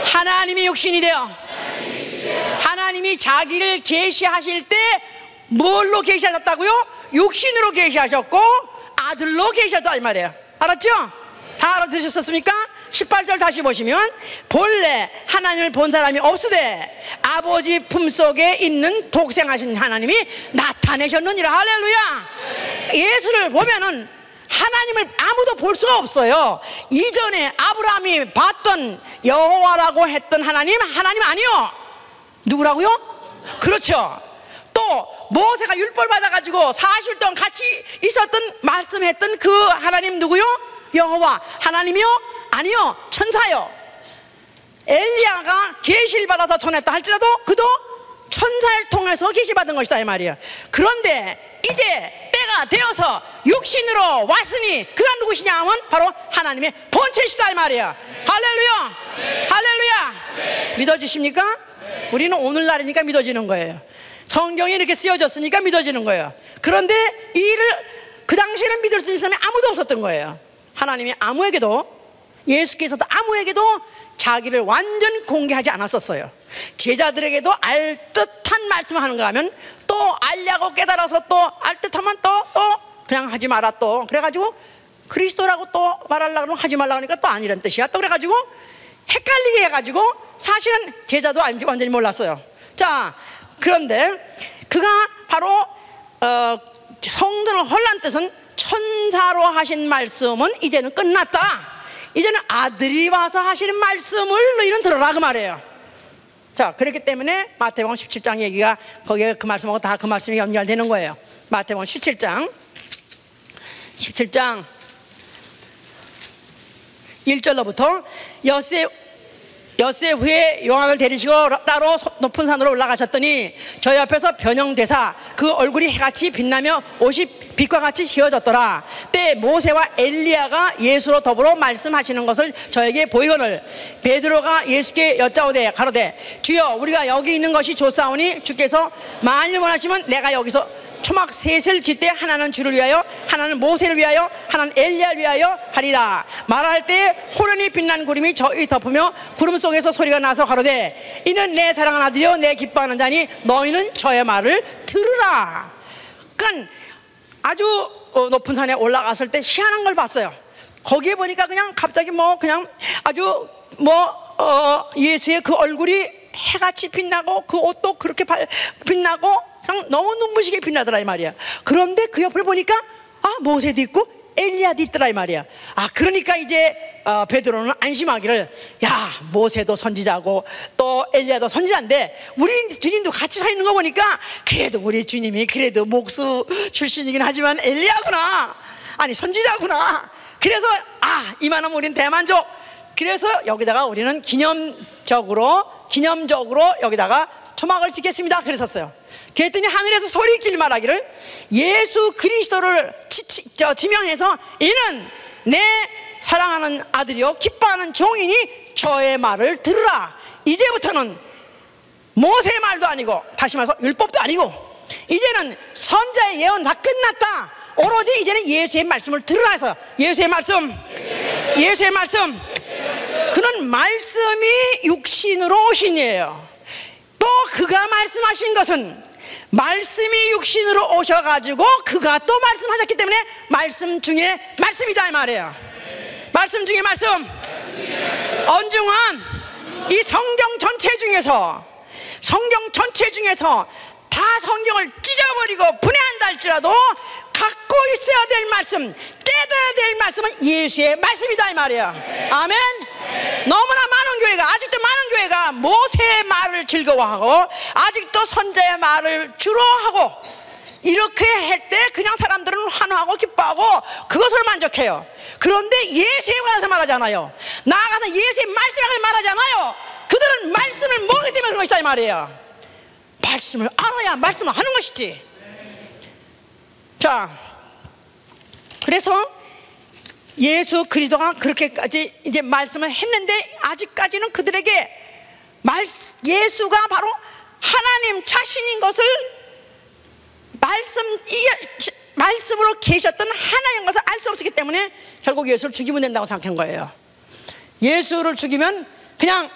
하나님이 육신이 되어 하나님이 자기를 계시하실 때 뭘로 계시하셨다고요? 육신으로 계시하셨고 아들로 계시하셨다 이 말이에요. 알았죠? 다 알아듣으셨습니까? 18절 다시 보시면 본래 하나님을 본 사람이 없으되 아버지 품속에 있는 독생하신 하나님이 나타내셨느니라. 할렐루야. 예수를 보면은 하나님을 아무도 볼 수가 없어요. 이전에 아브라함이 봤던 여호와라고 했던 하나님 아니요. 누구라고요? 그렇죠. 또 모세가 율법 받아가지고 40일 동안 같이 있었던 말씀했던 그 하나님 누구요? 여호와. 하나님이요? 아니요, 천사요. 엘리야가 계시를 받아서 전했다 할지라도 그도 천사를 통해서 계시 받은 것이다 이 말이에요. 그런데 이제 때가 되어서 육신으로 왔으니 그가 누구시냐 하면 바로 하나님의 본체시다 이 말이에요. 할렐루야. 할렐루야. 믿어지십니까? 우리는 오늘날이니까 믿어지는 거예요. 성경이 이렇게 쓰여졌으니까 믿어지는 거예요. 그런데 이 일을 그 당시에는 믿을 수 있는 사람이 아무도 없었던 거예요. 하나님이 아무에게도, 예수께서도 아무에게도 자기를 완전 공개하지 않았었어요. 제자들에게도 알듯한 말씀을 하는가 하면 또 알려고 깨달아서 또 알듯하면 또 그냥 하지 마라 또 그래가지고 그리스도라고 또 말하려고 하면 하지 말라고 하니까 또 아니란 뜻이야. 또 그래가지고 헷갈리게 해가지고 사실은 제자도 완전히 몰랐어요. 자, 그런데 그가 바로 성도는 혼란 뜻은 천사로 하신 말씀은 이제는 끝났다. 이제는 아들이 와서 하시는 말씀을 너희는 들어라 그 말이에요. 자, 그렇기 때문에 마태복음 17장 얘기가 거기에 그 말씀하고 다 그 말씀이 연결되는 거예요. 마태복음 17장 1절로부터 엿새 후에 요한을 데리시고 따로 높은 산으로 올라가셨더니 저희 앞에서 변형되사 그 얼굴이 해같이 빛나며 옷이 빛과 같이 휘어졌더라. 때 모세와 엘리야가 예수로 더불어 말씀하시는 것을 저에게 보이거늘 베드로가 예수께 여짜오되 가로되 주여 우리가 여기 있는 것이 좋사오니 주께서 만일 원하시면 내가 여기서 초막 셋을 짓되 하나는 주를 위하여 하나는 모세를 위하여 하나는 엘리야를 위하여 하리라. 말할 때 호련히 빛난 구름이 저희 덮으며 구름 속에서 소리가 나서 가로되 이는 내 사랑하는 아들이요 내 기뻐하는 자니 너희는 저의 말을 들으라. 그러니까 아주 높은 산에 올라갔을 때 희한한 걸 봤어요. 거기에 보니까 그냥 갑자기 그냥 아주 예수의 그 얼굴이 해같이 빛나고 그 옷도 그렇게 빛나고 그냥 너무 눈부시게 빛나더라 이 말이야. 그런데 그 옆을 보니까 모세도 있고 엘리야도 있더라 이 말이야. 그러니까 이제 베드로는 안심하기를, 야, 모세도 선지자고 또 엘리야도 선지자인데 우리 주님도 같이 서 있는 거 보니까 그래도 우리 주님이 그래도 목수 출신이긴 하지만 엘리야구나, 아니 선지자구나. 그래서 이만하면 우린 대만족. 그래서 여기다가 우리는 기념적으로 여기다가 초막을 짓겠습니다 그랬었어요. 그랬더니 하늘에서 소리 있길 말하기를, 예수 그리스도를 지명해서 이는 내 사랑하는 아들이요 기뻐하는 종이니 저의 말을 들으라. 이제부터는 모세의 말도 아니고, 다시 말해서 율법도 아니고, 이제는 선자의 예언 다 끝났다. 오로지 이제는 예수의 말씀을 들으라 해서, 예수의 말씀. 그는 말씀이 육신으로 오신 이에요. 또 그가 말씀하신 것은 말씀이 육신으로 오셔가지고 그가 또 말씀하셨기 때문에 말씀 중에 말씀이다 이 말이에요. 말씀 중에 말씀. 언중한 이 성경 전체 중에서 다 성경을 찢어버리고 분해한다 할지라도 갖고 있어야 될 말씀, 깨달아야 될 말씀은 예수의 말씀이다 이 말이에요. 아멘. 너무나 아직도 많은 교회가 모세의 말을 즐거워하고 아직도 선자의 말을 주로 하고, 이렇게 할 때 그냥 사람들은 환호하고 기뻐하고 그것을 만족해요. 그런데 예수에 관해서 말하잖아요. 나아가서 예수의 말씀에 관해서 말하잖아요. 그들은 말씀을 모르기 때문에 그런 것이다 이 말이에요. 말씀을 알아야 말씀을 하는 것이지. 자, 그래서 예수 그리스도가 그렇게까지 이제 말씀을 했는데, 아직까지는 그들에게 예수가 바로 하나님 자신인 것을, 말씀으로 계셨던 하나님인 것을 알 수 없었기 때문에 결국 예수를 죽이면 된다고 생각한 거예요. 예수를 죽이면 그냥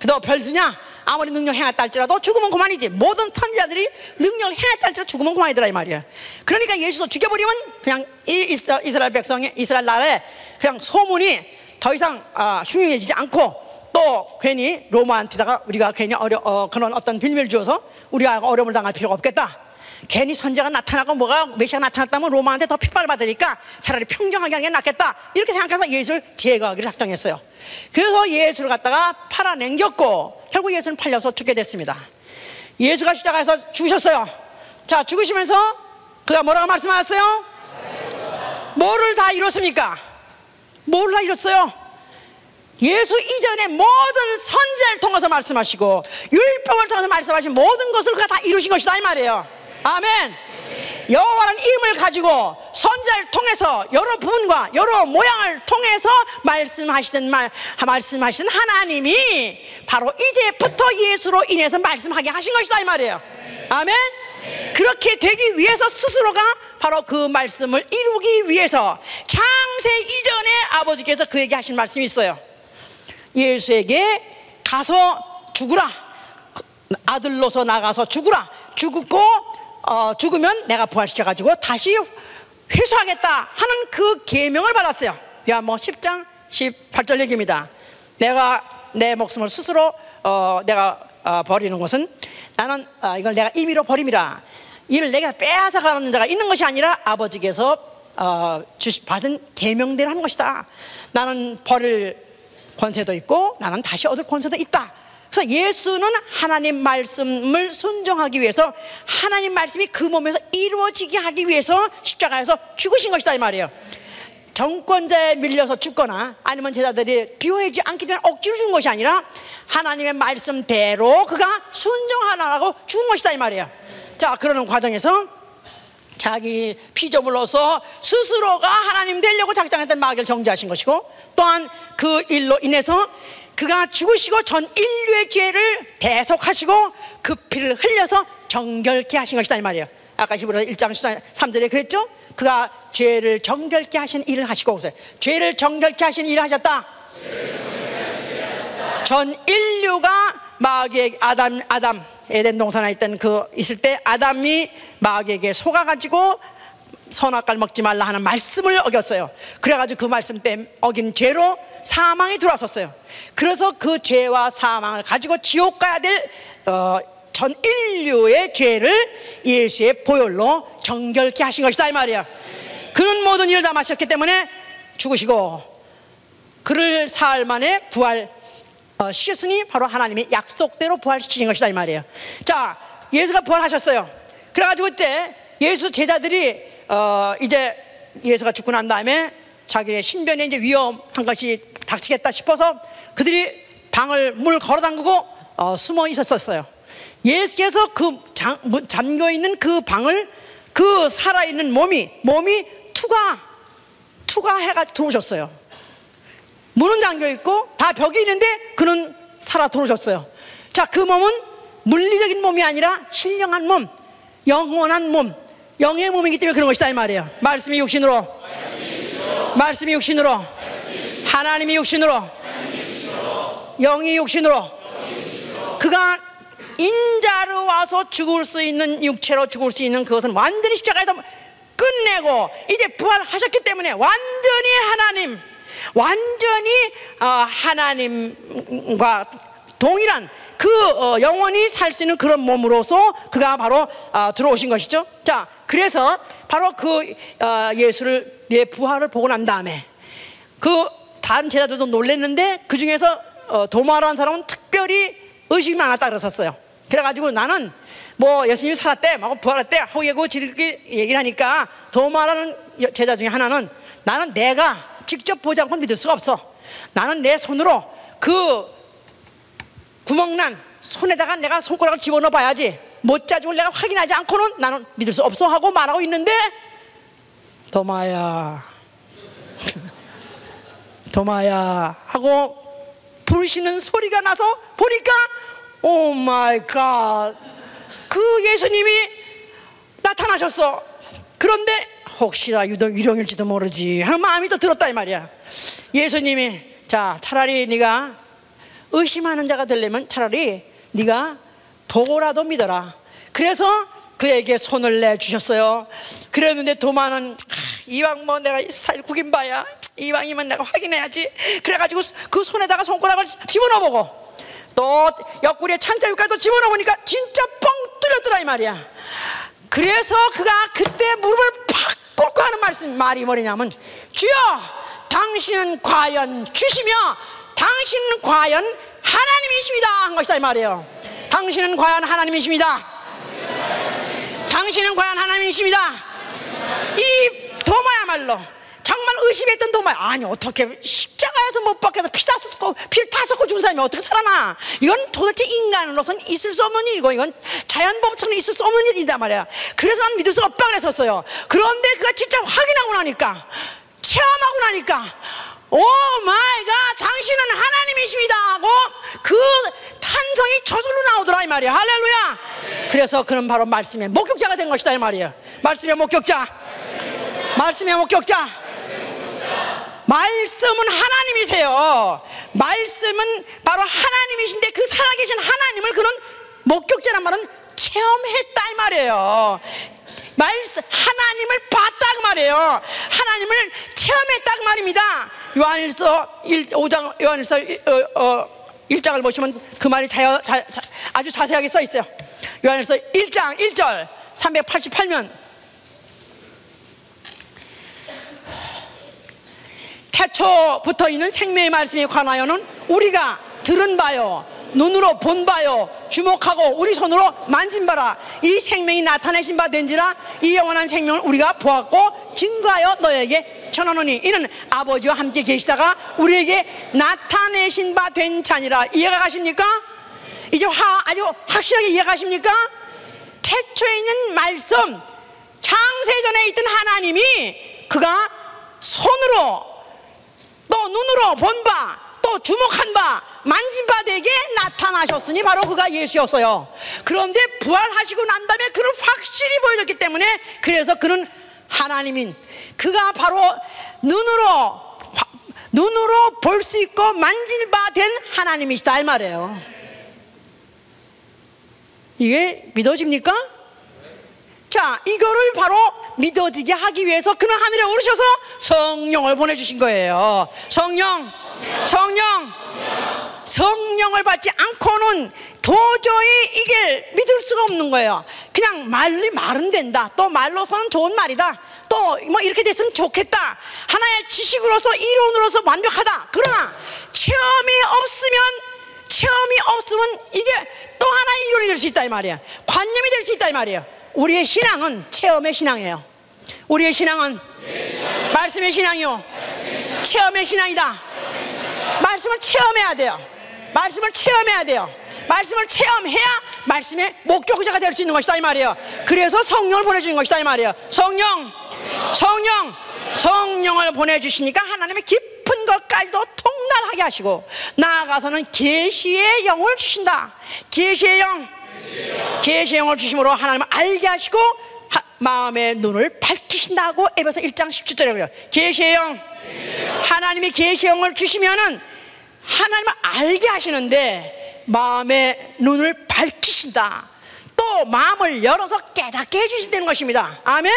너 별수냐, 아무리 능력 행했다 할지라도 죽으면 그만이지. 모든 선지자들이 능력을 행했다 할지라도 죽으면 그만이더라 이 말이야. 그러니까 예수도 죽여버리면 그냥 이 이스라엘 백성의, 이스라엘 나라에 그냥 소문이 더 이상 흉흉해지지 않고, 또 괜히 로마한테다가 우리가 괜히 그런 어떤 빌미를 주어서 우리가 어려움을 당할 필요가 없겠다. 괜히 선지자가 나타나고 뭐가 메시아가 나타났다면 로마한테 더 핍박을 받으니까 차라리 평정하게 하는 게 낫겠다, 이렇게 생각해서 예수를 제거하기를 작정했어요. 그래서 예수를 갖다가 팔아넘겼고 결국 예수는 팔려서 죽게 됐습니다. 예수가 십자가에서 죽으셨어요. 자, 죽으시면서 그가 뭐라고 말씀하셨어요? 뭐를 다 이뤘습니까? 뭐를 다 이뤘어요? 예수 이전에 모든 선지자를 통해서 말씀하시고 율법을 통해서 말씀하신 모든 것을 그가 다 이루신 것이다 이 말이에요. 아멘. 여호와라는 이름을 가지고 선지자를 통해서 여러 부분과 여러 모양을 통해서 말씀하시는 하나님이 바로 이제부터 예수로 인해서 말씀하게 하신 것이다 이 말이에요. 아멘. 그렇게 되기 위해서 스스로가 바로 그 말씀을 이루기 위해서 창세 이전에 아버지께서 그에게 하신 말씀이 있어요. 예수에게 가서 죽으라, 아들로서 나가서 죽으라, 죽으면 내가 부활시켜가지고 다시 회수하겠다 하는 그 계명을 받았어요. 요한복음 10장 18절 얘기입니다. 내가 내 목숨을 스스로 내가 버리는 것은, 나는 이걸 내가 임의로 버림이라. 이를 내가 빼앗아가는 자가 있는 것이 아니라 아버지께서 받은 계명대로 하는 것이다. 나는 버릴 권세도 있고 나는 다시 얻을 권세도 있다. 그래서 예수는 하나님 말씀을 순종하기 위해서, 하나님 말씀이 그 몸에서 이루어지게 하기 위해서 십자가에서 죽으신 것이다 이 말이에요. 정권자에 밀려서 죽거나 아니면 제자들이 비호해주지 않기 때문에 억지로 죽은 것이 아니라 하나님의 말씀대로 그가 순종하라고 죽은 것이다 이 말이에요. 자, 그러는 과정에서 자기 피조물로서 스스로가 하나님 되려고 작정했던 마귀를 정죄하신 것이고, 또한 그 일로 인해서 그가 죽으시고 전 인류의 죄를 대속하시고 그 피를 흘려서 정결케 하신 것이다 이 말이에요. 아까 히브리서 1장 3절에 그랬죠? 그가 죄를 정결케 하신 일을 하시고, 죄를 정결케 하신 일을 하셨다. 전 인류가 마귀에게 아담 에덴 동산에 있던 있을 때 아담이 마귀에게 속아가지고 선악과를 먹지 말라 하는 말씀을 어겼어요. 그래가지고 그 말씀 때문에 어긴 죄로 사망이 들어왔었어요. 그래서 그 죄와 사망을 가지고 지옥 가야 될 전 인류의 죄를 예수의 보혈로 정결케 하신 것이다 이 말이야. 그는 모든 일을 다 마셨기 때문에 죽으시고 그를 사흘 만에 부활시켰으니 바로 하나님이 약속대로 부활시키신 것이다 이 말이에요. 자, 예수가 부활하셨어요. 그래가지고 그때 예수 제자들이 이제 예수가 죽고 난 다음에 자기의 신변에 이제 위험한 것이 닥치겠다 싶어서 그들이 물 걸어 잠그고 숨어 있었어요. 예수께서 그 잠겨 있는 그 방을 그 살아있는 몸이 투과해가 들어오셨어요. 문은 잠겨 있고 다 벽이 있는데 그는 살아 들어오셨어요. 자, 그 몸은 물리적인 몸이 아니라 신령한 몸, 영원한 몸, 영의 몸이기 때문에 그런 것이다 이 말이에요. 말씀이 육신으로, 하나님이 육신으로, 영이 육신으로, 그가 인자로 와서 죽을 수 있는 육체로 죽을 수 있는 그것은 완전히 십자가에서 끝내고 이제 부활하셨기 때문에 완전히 하나님과 동일한 그 영원히 살 수 있는 그런 몸으로서 그가 바로 들어오신 것이죠. 자, 그래서 바로 그 예수를 내 부활을 보고 난 다음에 그 다른 제자들도 놀랐는데 그 중에서 도마라는 사람은 특별히 의심이 많았다 그랬었어요. 그래가지고 나는 뭐 예수님이 살았대, 막 부활했대 하고 얘기를 하니까 도마라는 제자 중에 하나는 나는 내가 직접 보지 않고 믿을 수가 없어. 나는 내 손으로 그 구멍난 손에다가 내가 손가락을 집어넣어 봐야지 못자죽을 내가 확인하지 않고는 나는 믿을 수 없어 하고 말하고 있는데 도마야 도마야 하고 부르시는 소리가 나서 보니까 오 마이 갓, 그 예수님이 나타나셨어. 그런데 혹시나 유령일지도 모르지 하는 마음이 또 들었다 이 말이야. 예수님이 자, 차라리 네가 의심하는 자가 되려면 차라리 네가 보고라도 믿어라. 그래서 그에게 손을 내주셨어요. 그랬는데 도마는 이왕 뭐 내가 살 구김봐야 이왕이면 내가 확인해야지. 그래가지고 그 손에다가 손가락을 집어넣어보고 또 옆구리에 찬자육까지 집어넣으니까 진짜 뻥 뚫렸더라 이 말이야. 그래서 그가 그때 무릎을 팍 꿇고 하는 말이 뭐냐면 주여 당신은 과연 주시며 당신은 과연 하나님이십니다 한 것이다 이 말이에요. 당신은 과연 하나님이십니다. 당신은 과연 하나님이십니다. 이 도마야말로 정말 의심했던 도마야. 아니 어떻게 십자가에서 못 박혀서 피를 다 쏟고 죽은 사람이 어떻게 살아나. 이건 도대체 인간으로서는 있을 수 없는 일이고 이건 자연법처럼 있을 수 없는 일이다 말이야. 그래서 난 믿을 수가 없다 그랬었어요. 그런데 그가 직접 확인하고 나니까 체험하고 나니까 오 마이 갓 당신은 하나님이십니다 하고 그 탄성이 저절로 나오더라 이 말이야. 할렐루야. 그래서 그는 바로 말씀의 목격자가 된 것이다 이 말이야. 말씀의 목격자. 말씀은 하나님이세요. 말씀은 바로 하나님이신데 그 살아계신 하나님을 그는 목격자란 말은 체험했다 이 말이에요. 하나님을 봤다 그 말이에요. 하나님을 체험했다 그 말입니다. 요한일서 1장을 보시면 그 말이 아주 자세하게 써 있어요. 요한일서 1장 1절 388면 태초부터 있는 생명의 말씀에 관하여는 우리가 들은 바요 눈으로 본 바요 주목하고 우리 손으로 만진 바라. 이 생명이 나타내신 바 된지라. 이 영원한 생명을 우리가 보았고 증거하여 너에게 전하노니 이는 아버지와 함께 계시다가 우리에게 나타내신 바 된 자니라. 이해가 가십니까? 이제 아주 확실하게 이해가 가십니까? 태초에 있는 말씀, 창세전에 있던 하나님이 그가 손으로 또 눈으로 본 바, 또 주목한 바, 만진 바 되게 나타나셨으니 바로 그가 예수였어요. 그런데 부활하시고 난 다음에 그를 확실히 보여줬기 때문에 그래서 그는 하나님인, 그가 바로 눈으로 볼 수 있고 만질 바 된 하나님이시다 이 말이에요. 이게 믿어집니까? 자, 이거를 바로 믿어지게 하기 위해서 그는 하늘에 오르셔서 성령을 보내주신 거예요. 성령을 받지 않고는 도저히 이게 믿을 수가 없는 거예요. 그냥 말은 된다, 또 말로서는 좋은 말이다, 또 뭐 이렇게 됐으면 좋겠다, 하나의 지식으로서 이론으로서 완벽하다. 그러나 체험이 없으면 이게 또 하나의 이론이 될 수 있다 이 말이에요. 관념이 될 수 있다 이 말이에요. 우리의 신앙은 체험의 신앙이에요. 우리의 신앙은 말씀의 신앙이요, 체험의 신앙이다. 말씀을 체험해야 돼요. 말씀을 체험해야 말씀의 목격자가 될 수 있는 것이다 이 말이에요. 그래서 성령을 보내주는 것이다 이 말이에요. 성령을 보내주시니까 하나님의 깊은 것까지도 통달하게 하시고, 나아가서는 계시의 영을 주신다. 계시의 영을 주심으로 하나님을 알게 하시고 마음의 눈을 밝히신다고 에베소 1장 17절에 그래요. 계시의 영, 하나님이 계시의 영을 주시면은 하나님을 알게 하시는데 마음의 눈을 밝히신다. 또 마음을 열어서 깨닫게 해주신다는 것입니다. 아멘.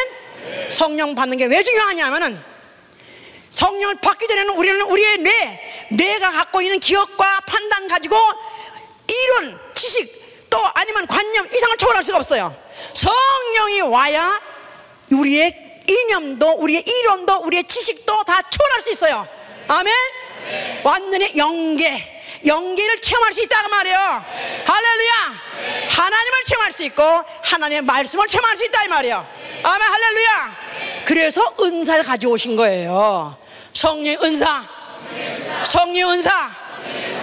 성령 받는 게 왜 중요하냐면은, 성령을 받기 전에는 우리는 우리의 뇌가 갖고 있는 기억과 판단 가지고 이론, 지식, 또 아니면 관념 이상을 초월할 수가 없어요. 성령이 와야 우리의 이념도, 우리의 이론도, 우리의 지식도 다 초월할 수 있어요. 아멘. 완전히 영계를 체험할 수 있다는 말이에요. 할렐루야. 하나님을 체험할 수 있고 하나님의 말씀을 체험할 수 있다 이 말이에요. 아멘. 할렐루야. 그래서 은사를 가져오신 거예요. 성령의 은사.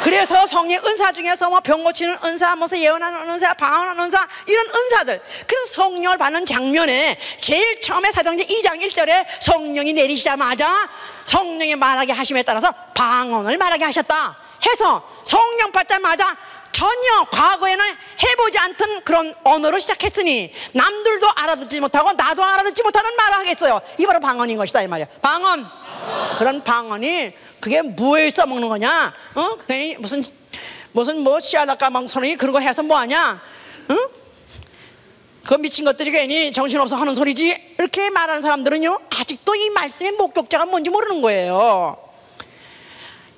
그래서 성령의 은사 중에서 뭐 병 고치는 은사, 무슨 예언하는 은사, 방언하는 은사, 이런 은사들. 그래서 성령을 받는 장면에 제일 처음에 사도행전 2장 1절에 성령이 내리시자마자 성령이 말하게 하심에 따라서 방언을 말하게 하셨다 해서, 성령 받자마자 전혀 과거에는 해보지 않던 그런 언어로 시작했으니 남들도 알아듣지 못하고 나도 알아듣지 못하는 말을 하겠어요. 이 바로 방언인 것이다 이 말이야. 방언. 그런 방언이 그게 뭐에 써먹는 거냐? 그게 무슨 뭐 씨앗 까망소리 그런 거 해서 뭐하냐? 그 미친 것들이 괜히 정신없어 하는 소리지, 이렇게 말하는 사람들은요 아직도 이 말씀의 목격자가 뭔지 모르는 거예요.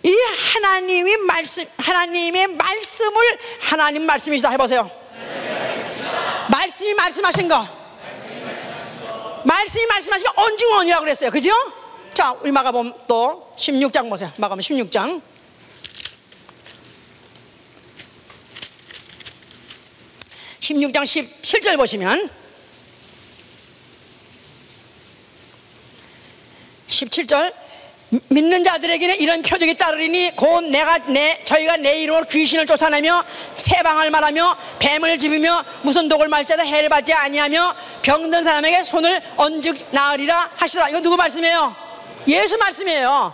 이 하나님의 말씀을 하나님 말씀이시다 해보세요. 말씀이 말씀하신 거, 말씀이 말씀하신 거 언중언이라고 그랬어요. 그죠? 자, 우리 마가복음 또 16장 보세요. 마가복음 16장 17절 보시면, 17절, 믿는 자들에게는 이런 표적이 따르리니 곧 저희가 내 이름으로 귀신을 쫓아내며 세방을 말하며 뱀을 집으며 무슨 독을 마실지라도 해를 받지 아니하며 병든 사람에게 손을 얹으 나으리라 하시더라. 이거 누구 말씀이에요? 예수 말씀이에요.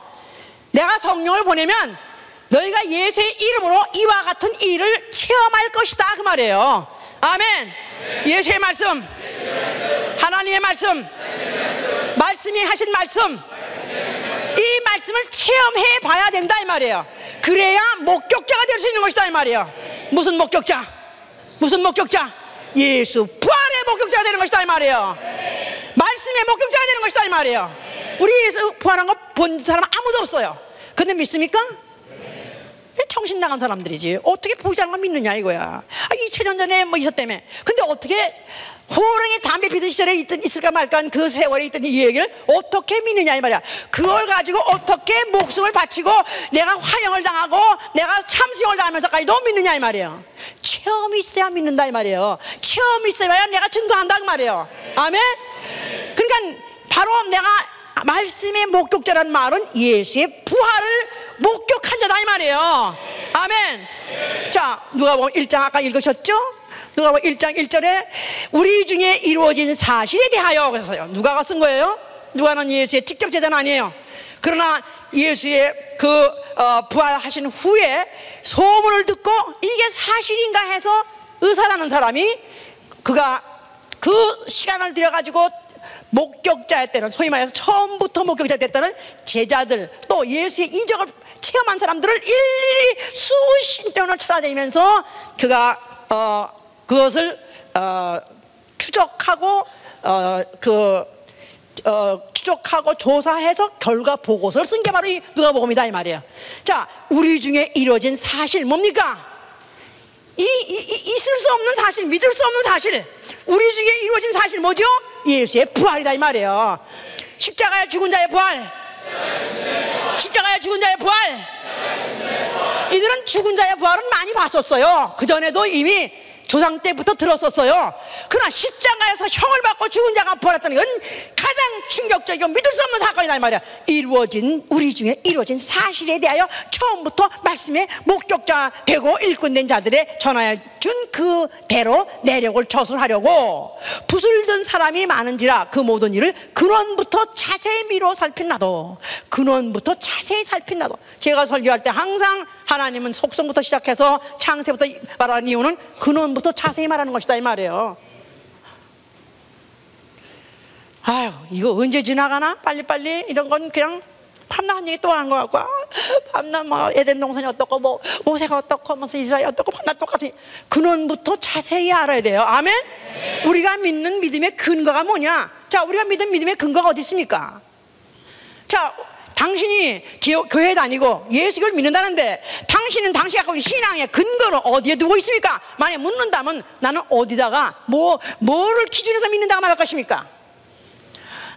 내가 성령을 보내면 너희가 예수의 이름으로 이와 같은 일을 체험할 것이다 그 말이에요. 아멘. 예수의 말씀, 하나님의 말씀, 말씀이 하신 말씀, 이 말씀을 체험해 봐야 된다 이 말이에요. 그래야 목격자가 될 수 있는 것이다 이 말이에요. 무슨 목격자? 예수 부활의 목격자가 되는 것이다 이 말이에요. 말씀의 목격자가 되는 것이다 이 말이에요. 우리 예수 부활한 거 본 사람 아무도 없어요. 근데 믿습니까? 정신 나간 사람들이지. 어떻게 보지 않는 걸 믿느냐 이거야. 2000년 전에 뭐 있었다며. 근데 어떻게 호랑이 담배 피던 시절에 있을까 말까 그 세월에 있던 이 얘기를 어떻게 믿느냐 이 말이야. 그걸 가지고 어떻게 목숨을 바치고 내가 화형을 당하고 내가 참수형을 당하면서까지도 믿느냐 이 말이에요. 체험이 있어야 믿는다 이 말이에요. 체험이 있어야 내가 증거한다 그 말이에요. 아멘. 그러니까 바로 내가 말씀의 목격자란 말은 예수의 부활을 목격한 자다 이 말이에요. 아멘. 자, 누가복음 1장 아까 읽으셨죠? 누가복음 1장 1절에 우리 중에 이루어진 사실에 대하여 그래서요. 누가가 쓴 거예요. 누가는 예수의 직접 제자는 아니에요. 그러나 예수의 부활하신 후에 소문을 듣고 이게 사실인가 해서 의사라는 사람이 그가 그 시간을 들여가지고 목격자였다는, 소위 말해서 처음부터 목격자 됐다는 제자들, 또 예수의 이적을 체험한 사람들을 일일이 수십 년을 찾아다니면서 그가 그것을 추적하고 추적하고 조사해서 결과 보고서를 쓴 게 바로 이 누가복음이다 이 말이에요. 자, 우리 중에 이루어진 사실 뭡니까? 있을 수 없는 사실, 믿을 수 없는 사실, 우리 중에 이루어진 사실 뭐죠? 예수의 부활이다 이 말이에요. 십자가에 죽은 자의 부활, 십자가에 죽은 자의 부활. 이들은 죽은 자의 부활은 많이 봤었어요. 그전에도 이미 조상 때부터 들었었어요. 그러나 십자가에서 형을 받고 죽은 자가 부활했다는 건 가장 충격적이고 믿을 수 없는 사건이다 이 말이야. 우리 중에 이루어진 사실에 대하여 처음부터 말씀의 목격자 되고 일꾼된 자들의 전하여 준 그대로 내력을 처술하려고 붓을 든 사람이 많은지라 그 모든 일을 근원부터 자세히 미뤄 살핀나도, 근원부터 자세히 살핀나도. 제가 설교할 때 항상 하나님은 속성부터 시작해서 창세부터 말하는 이유는 근원부터 자세히 말하는 것이다 이 말이에요. 아유, 이거 언제 지나가나? 빨리빨리. 이런 건 그냥 밤낮 한 얘기 또 하는 것 같고, 밤낮 뭐 에덴 동산이 어떻고 뭐 모세가 어떻고 뭐 이스라엘 어떻고 밤낮 똑같이. 근원부터 자세히 알아야 돼요. 아멘? 우리가 믿는 믿음의 근거가 뭐냐? 자, 우리가 믿는 믿음의 근거가 어디 있습니까? 자, 당신이 교회 다니고 예수를 믿는다는데 당신은 당신이 갖고 있는 신앙의 근거를 어디에 두고 있습니까? 만약에 묻는다면 나는 어디다가 뭐를 기준해서 믿는다고 말할 것입니까?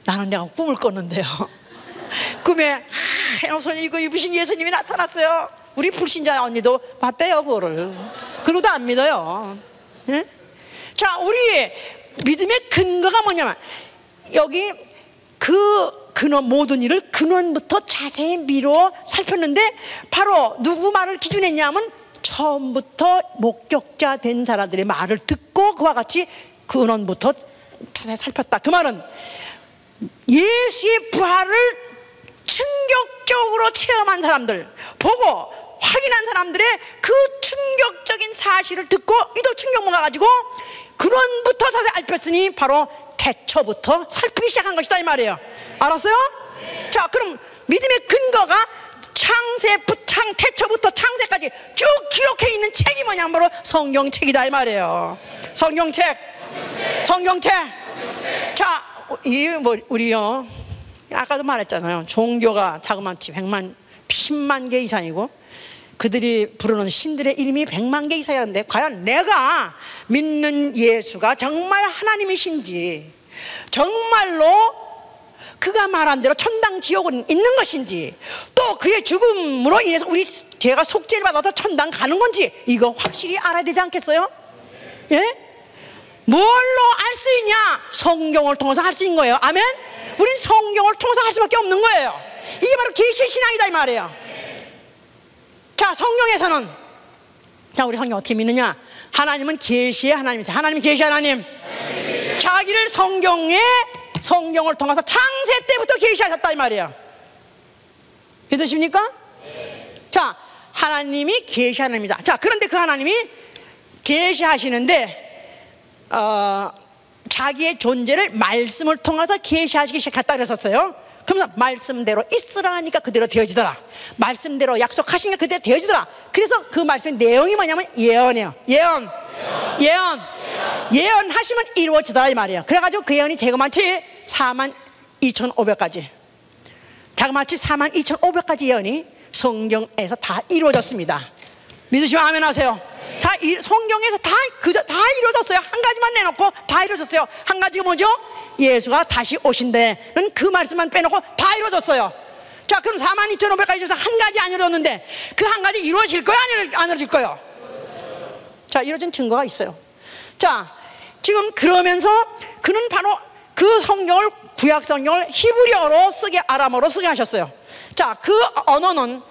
나는 내가 꿈을 꿨는데요, 꿈에 해놓으선 이거 입으신 예수님이 나타났어요. 우리 불신자 언니도 봤대요 그거를. 그러고도 안 믿어요. 예? 자, 우리의 믿음의 근거가 뭐냐면 여기 근원, 모든 일을 근원부터 자세히 미뤄 살폈는데 바로 누구 말을 기준했냐면 처음부터 목격자 된 사람들의 말을 듣고 그와 같이 근원부터 자세히 살폈다. 그 말은 예수의 부활을 충격적으로 체험한 사람들, 보고 확인한 사람들의 그 충격적인 사실을 듣고 이도 충격 먹어가지고 근원부터 자세히 살폈으니 바로 태초부터 살피기 시작한 것이다 이 말이에요. 알았어요? 네. 자, 그럼 믿음의 근거가 태초부터 창세까지 쭉 기록해 있는 책이 뭐냐면 바로 성경책이다 이 말이에요. 성경책. 자, 우리요, 아까도 말했잖아요. 종교가 자그마치 10만 개 이상이고 그들이 부르는 신들의 이름이 100만 개 이상이었는데 과연 내가 믿는 예수가 정말 하나님이신지, 정말로 그가 말한 대로 천당 지옥은 있는 것인지, 또 그의 죽음으로 인해서 우리 죄가 속죄를 받아서 천당 가는 건지 이거 확실히 알아야 되지 않겠어요? 예? 뭘로 알 수 있냐? 성경을 통해서 할 수 있는 거예요. 아멘? 우린 성경을 통해서 할 수밖에 없는 거예요. 이게 바로 계시의 신앙이다 이 말이에요. 자, 성경에서는, 자, 우리 성경 어떻게 믿느냐? 하나님은 계시의 하나님이세요. 하나님은 계시 하나님. 자기를 성경을 통해서 창세 때부터 계시하셨다 이 말이에요. 믿으십니까? 자, 하나님이 계시 하나님이다. 자, 그런데 그 하나님이 계시하시는데 자기의 존재를 말씀을 통해서 계시하시기 시작했다 그랬었어요. 그러면서 말씀대로 있으라 하니까 그대로 되어지더라. 말씀대로 약속하시니까 그대로 되어지더라. 그래서 그 말씀의 내용이 뭐냐면 예언이에요. 예언하시면 이루어지더라 이 말이에요. 그래가지고 그 예언이 자그마치 42,500가지, 자그마치 42,500가지 예언이 성경에서 다 이루어졌습니다. 믿으시면 아멘 하세요. 다 성경에서 다 이루어졌어요. 한 가지만 내놓고 다 이루어졌어요. 한 가지가 뭐죠? 예수가 다시 오신다는 그 말씀만 빼놓고 다 이루어졌어요. 자, 그럼 42,500가지 중에서 한 가지 안 이루어졌는데 그 한 가지 이루어질 거예요? 안 이루어질 거예요? 자, 이루어진 증거가 있어요. 자, 지금 그러면서 그는 바로 그 성경을, 구약 성경을 히브리어로 쓰게, 아람어로 쓰게 하셨어요. 자, 그 언어는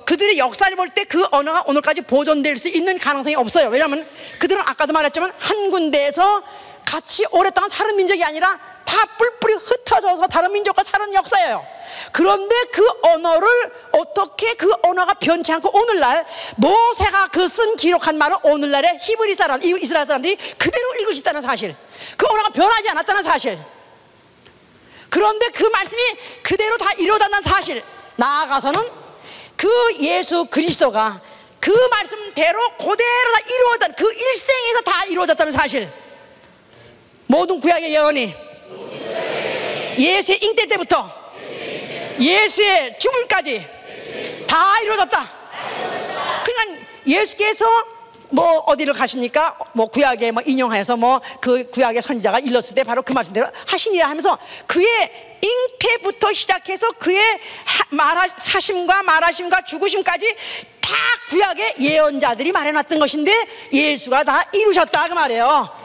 그들의 역사를 볼 때 그 언어가 오늘까지 보존될 수 있는 가능성이 없어요. 왜냐하면 그들은 아까도 말했지만 한 군데에서 같이 오랫동안 사는 민족이 아니라 다 뿔뿔이 흩어져서 다른 민족과 사는 역사예요. 그런데 그 언어를 어떻게, 그 언어가 변치 않고 오늘날 모세가 그 쓴 기록한 말을 오늘날의 히브리 사람, 이스라엘 사람들이 그대로 읽을 수 있다는 사실, 그 언어가 변하지 않았다는 사실, 그런데 그 말씀이 그대로 다 이루어졌다는 사실, 나아가서는 그 예수 그리스도가 그 말씀대로 그대로 다 이루어졌다는, 그 일생에서 다 이루어졌다는 사실, 모든 구약의 예언이 예수의 잉태 때부터 예수의 죽음까지 다 이루어졌다. 그러니까 예수께서 뭐 어디를 가시니까 뭐 구약에 뭐 인용하여서 뭐 그 구약의 선지자가 일렀을 때 바로 그 말씀대로 하시니라 하면서 그의 잉태부터 시작해서 그의 사심과 말하심과 죽으심까지 다 구약의 예언자들이 말해놨던 것인데 예수가 다 이루셨다 그 말이에요.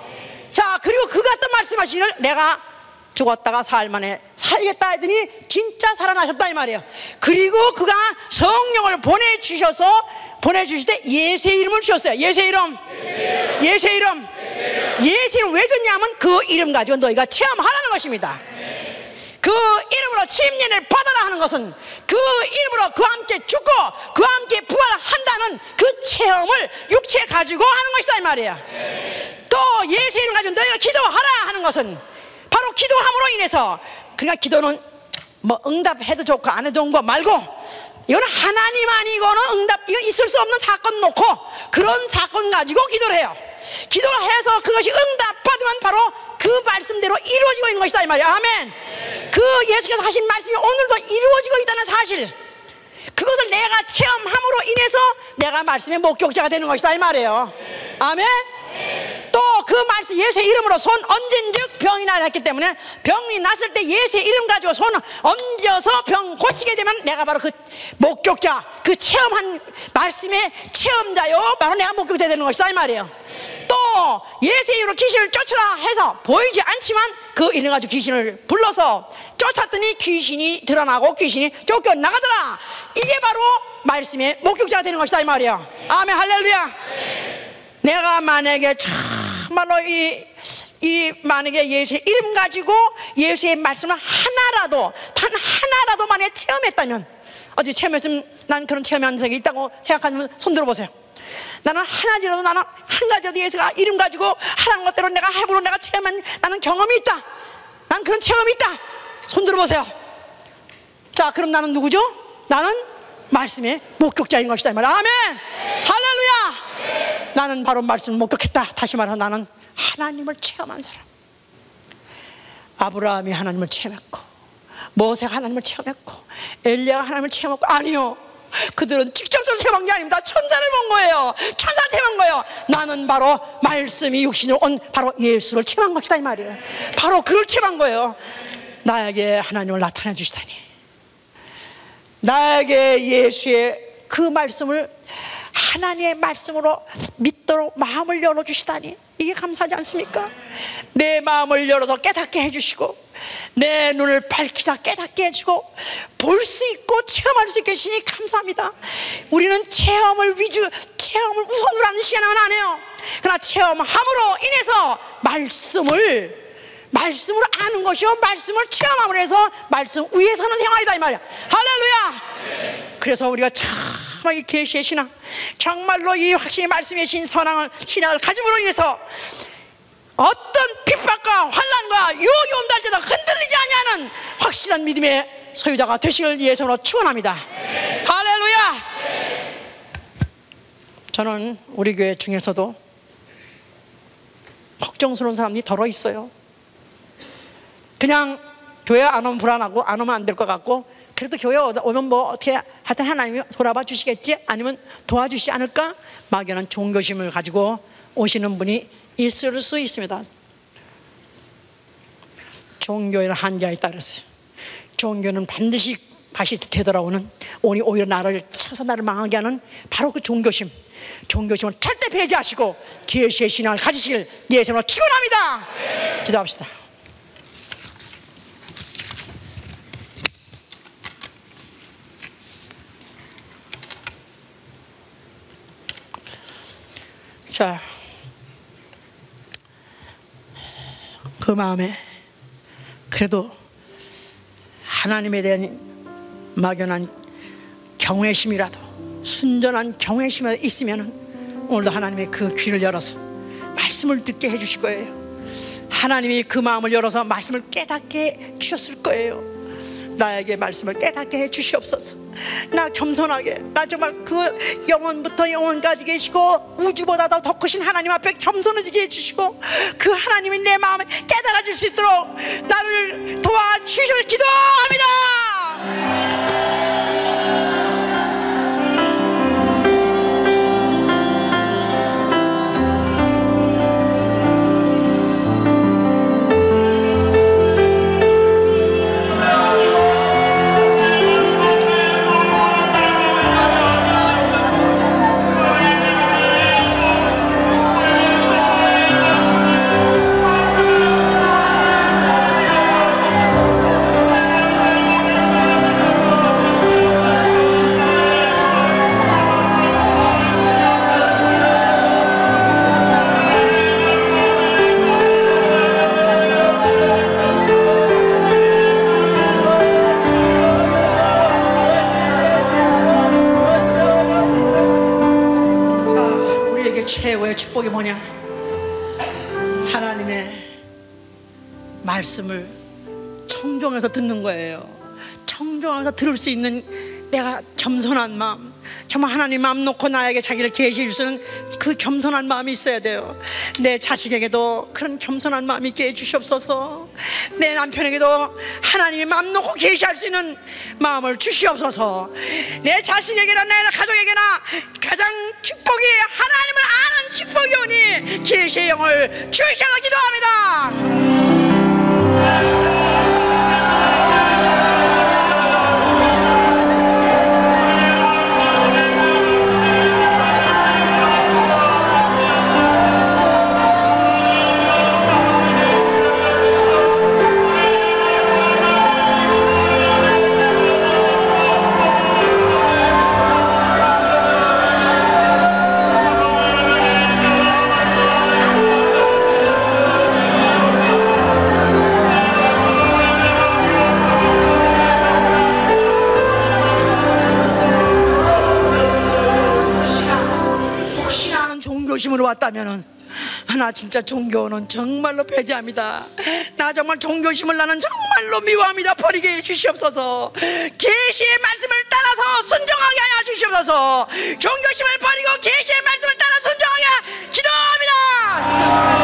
자, 그리고 그가 또 말씀하시기를 내가 죽었다가 사흘 만에 살겠다 하더니 진짜 살아나셨다 이 말이에요. 그리고 그가 성령을 보내주실 때 예수의 이름을 주셨어요. 예수의 이름. 예수의 이름 왜 줬냐면 그 이름 가지고 너희가 체험하라는 것입니다. 그 이름으로 침례를 받아라 하는 것은 그 이름으로 그와 함께 죽고 그와 함께 부활한다는 그 체험을 육체 가지고 하는 것이다 이 말이에요. 또 예수의 이름 가지고 너희가 기도하라 하는 것은 바로 기도함으로 인해서, 그러니까 기도는 뭐 응답해도 좋고 안 해도 좋은 거 말고 이건 하나님 아니고는 이건 있을 수 없는 사건 놓고 그런 사건 가지고 기도를 해요. 기도를 해서 그것이 응답받으면 바로 그 말씀대로 이루어지고 있는 것이다 이 말이야. 아멘. 그 예수께서 하신 말씀이 오늘도 이루어지고 있다는 사실, 그것을 내가 체험함으로 인해서 내가 말씀의 목격자가 되는 것이다 이 말이에요. 아멘. 또 그 말씀 예수의 이름으로 손 얹은즉 병이 나라 했기 때문에 병이 났을 때 예수의 이름 가지고 손 얹어서 병 고치게 되면 내가 바로 그 목격자, 그 체험한 말씀의 체험자요, 바로 내가 목격자 되는 것이다 이 말이에요. 또 예수의 이름으로 귀신을 쫓으라 해서 보이지 않지만 그 이름 가지고 귀신을 불러서 쫓았더니 귀신이 드러나고 귀신이 쫓겨나가더라. 이게 바로 말씀의 목격자가 되는 것이다 이 말이에요. 아멘. 할렐루야. 내가 만약에 정말로 만약에 예수의 이름 가지고 예수의 말씀을 단하나라도 만약에 체험했다면, 어제 체험했으면 난 그런 체험한 적이 있다고 생각하면 손 들어보세요. 나는 나는 한 가지라도 예수가 이름 가지고 하라는 것대로 내가 해보고 내가 체험한 나는 경험이 있다. 난 그런 체험이 있다. 손 들어보세요. 자, 그럼 나는 누구죠? 나는 말씀의 목격자인 것이다 이 말이야. 아멘. 할렐루야. 나는 바로 말씀을 목격했다. 다시 말해서 나는 하나님을 체험한 사람. 아브라함이 하나님을 체험했고 모세가 하나님을 체험했고 엘리야가 하나님을 체험했고, 아니요, 그들은 직접적으로 체험한 게 아닙니다. 천사를 본 거예요. 천사를 체험한 거예요. 나는 바로 말씀이 육신으로 온 바로 예수를 체험한 것이다 이 말이에요. 바로 그걸 체험한 거예요. 나에게 하나님을 나타내 주시다니, 나에게 예수의 그 말씀을 하나님의 말씀으로 믿도록 마음을 열어주시다니, 이게 감사하지 않습니까? 내 마음을 열어서 깨닫게 해주시고 내 눈을 밝히다 깨닫게 해주고 볼 수 있고 체험할 수 있게 해주시니 감사합니다. 우리는 체험을 우선으로 하는 시간은 안 해요. 그러나 체험함으로 인해서 말씀으로 아는 것이요, 말씀을 체험함으로 해서 말씀 위에 서는 생활이다 이 말이야. 할렐루야. 그래서 우리가 정말 이 계시의 신앙, 정말로 이 확신의 말씀의 신앙을 가짐으로 인해서 어떤 핍박과 환난과 유혹이 온다 할지라도 흔들리지 아니하는 확실한 믿음의 소유자가 되시길 예수로 축원합니다. 할렐루야. 저는 우리 교회 중에서도 걱정스러운 사람이 덜어 있어요. 그냥 교회 안 오면 불안하고 안 오면 안 될 것 같고, 그래도 교회 오면 뭐 어떻게 하여튼 하나님이 돌아봐 주시겠지, 아니면 도와주시지 않을까, 막연한 종교심을 가지고 오시는 분이 있을 수 있습니다. 종교에는 한계가 있다 그랬어요. 종교는 반드시 다시 되돌아오는, 오히려 나를 쳐서 나를 망하게 하는 바로 그 종교심을 절대 배제하시고 계시의 신앙을 가지시길 예수님으로 축원합니다. 기도합시다. 자, 그 마음에 그래도 하나님에 대한 막연한 경외심이라도, 순전한 경외심이 있으면 오늘도 하나님의 그 귀를 열어서 말씀을 듣게 해주실 거예요. 하나님이 그 마음을 열어서 말씀을 깨닫게 주셨을 거예요. 나에게 말씀을 깨닫게 해 주시옵소서. 나 겸손하게, 나 정말 그 영원부터 영원까지 계시고 우주보다 더 크신 하나님 앞에 겸손해지게 해주시고 그 하나님이 내 마음에 깨달아질 수 있도록 나를 도와주시오 기도합니다. 최고의 축복이 뭐냐? 하나님의 말씀을 청종해서 듣는 거예요. 청종해서 들을 수 있는 내가 겸손한 마음, 정말 하나님 마음 놓고 나에게 자기를 계시해 주시는 그 겸손한 마음이 있어야 돼요. 내 자식에게도 그런 겸손한 마음이 있게 해주시옵소서. 내 남편에게도 하나님이 마음 놓고 계시할 수 있는 마음을 주시옵소서. 내 자식에게나 내 가족에게나 가장 축복이 하나님을 아는 축복이 오니 계시의 영을 주시옵소서 기도합니다. 종교심으로 왔다면은 나 진짜 종교는 정말로 배제합니다. 나 정말 종교심을 나는 정말로 미워합니다. 버리게 해주시옵소서. 계시의 말씀을 따라서 순종하게 하여 주시옵소서. 종교심을 버리고 계시의 말씀을 따라 순종하게 기도합니다.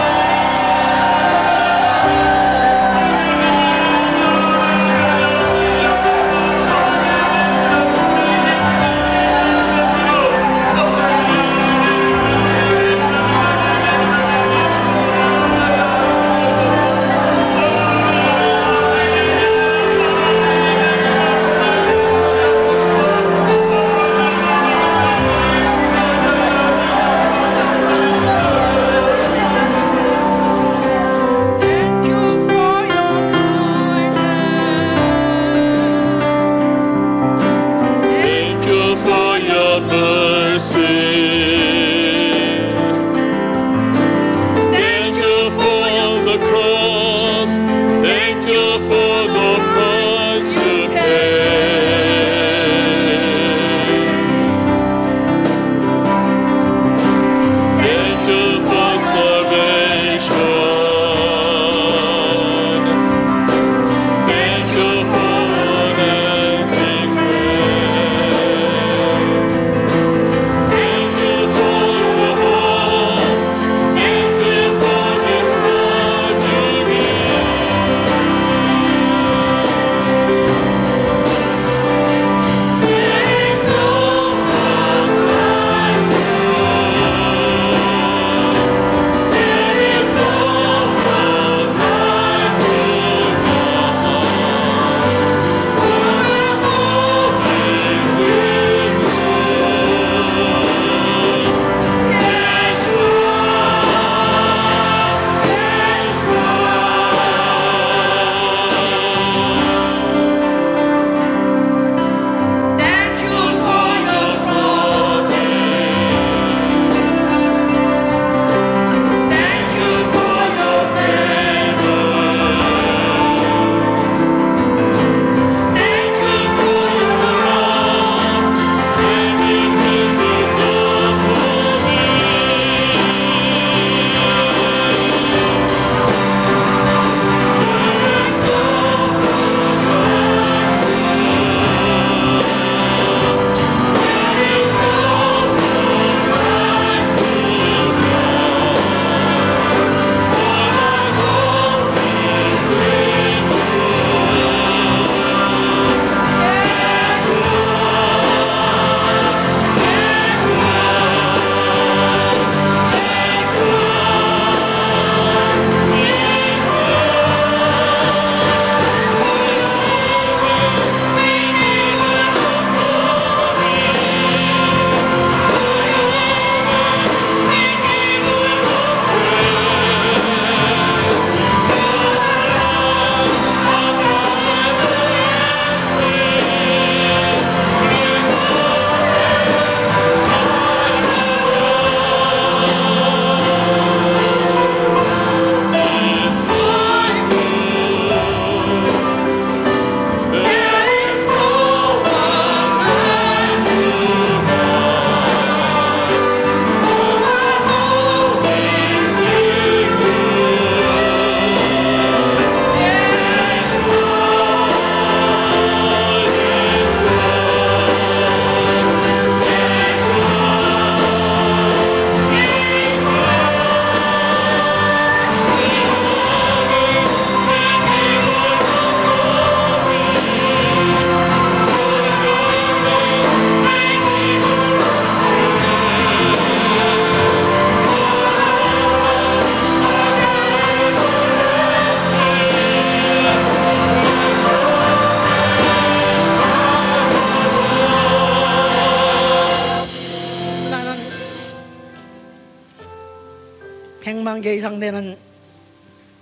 100만 개 이상 되는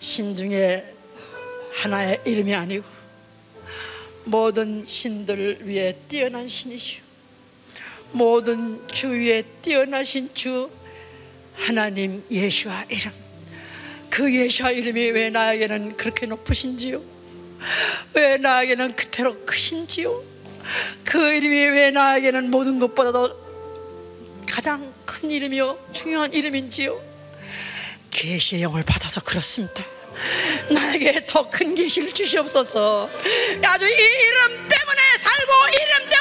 신 중에 하나의 이름이 아니고 모든 신들 위에 뛰어난 신이시오. 모든 주 위에 뛰어나신 주 하나님 예수와 이름, 그 예수와 이름이 왜 나에게는 그렇게 높으신지요? 왜 나에게는 그토록 크신지요? 그 이름이 왜 나에게는 모든 것보다도 가장 큰 이름이요 중요한 이름인지요? 계시의 영을 받아서 그렇습니다. 나에게 더 큰 계시를 주시옵소서. 아주 이 이름 때문에 살고 이름 때문에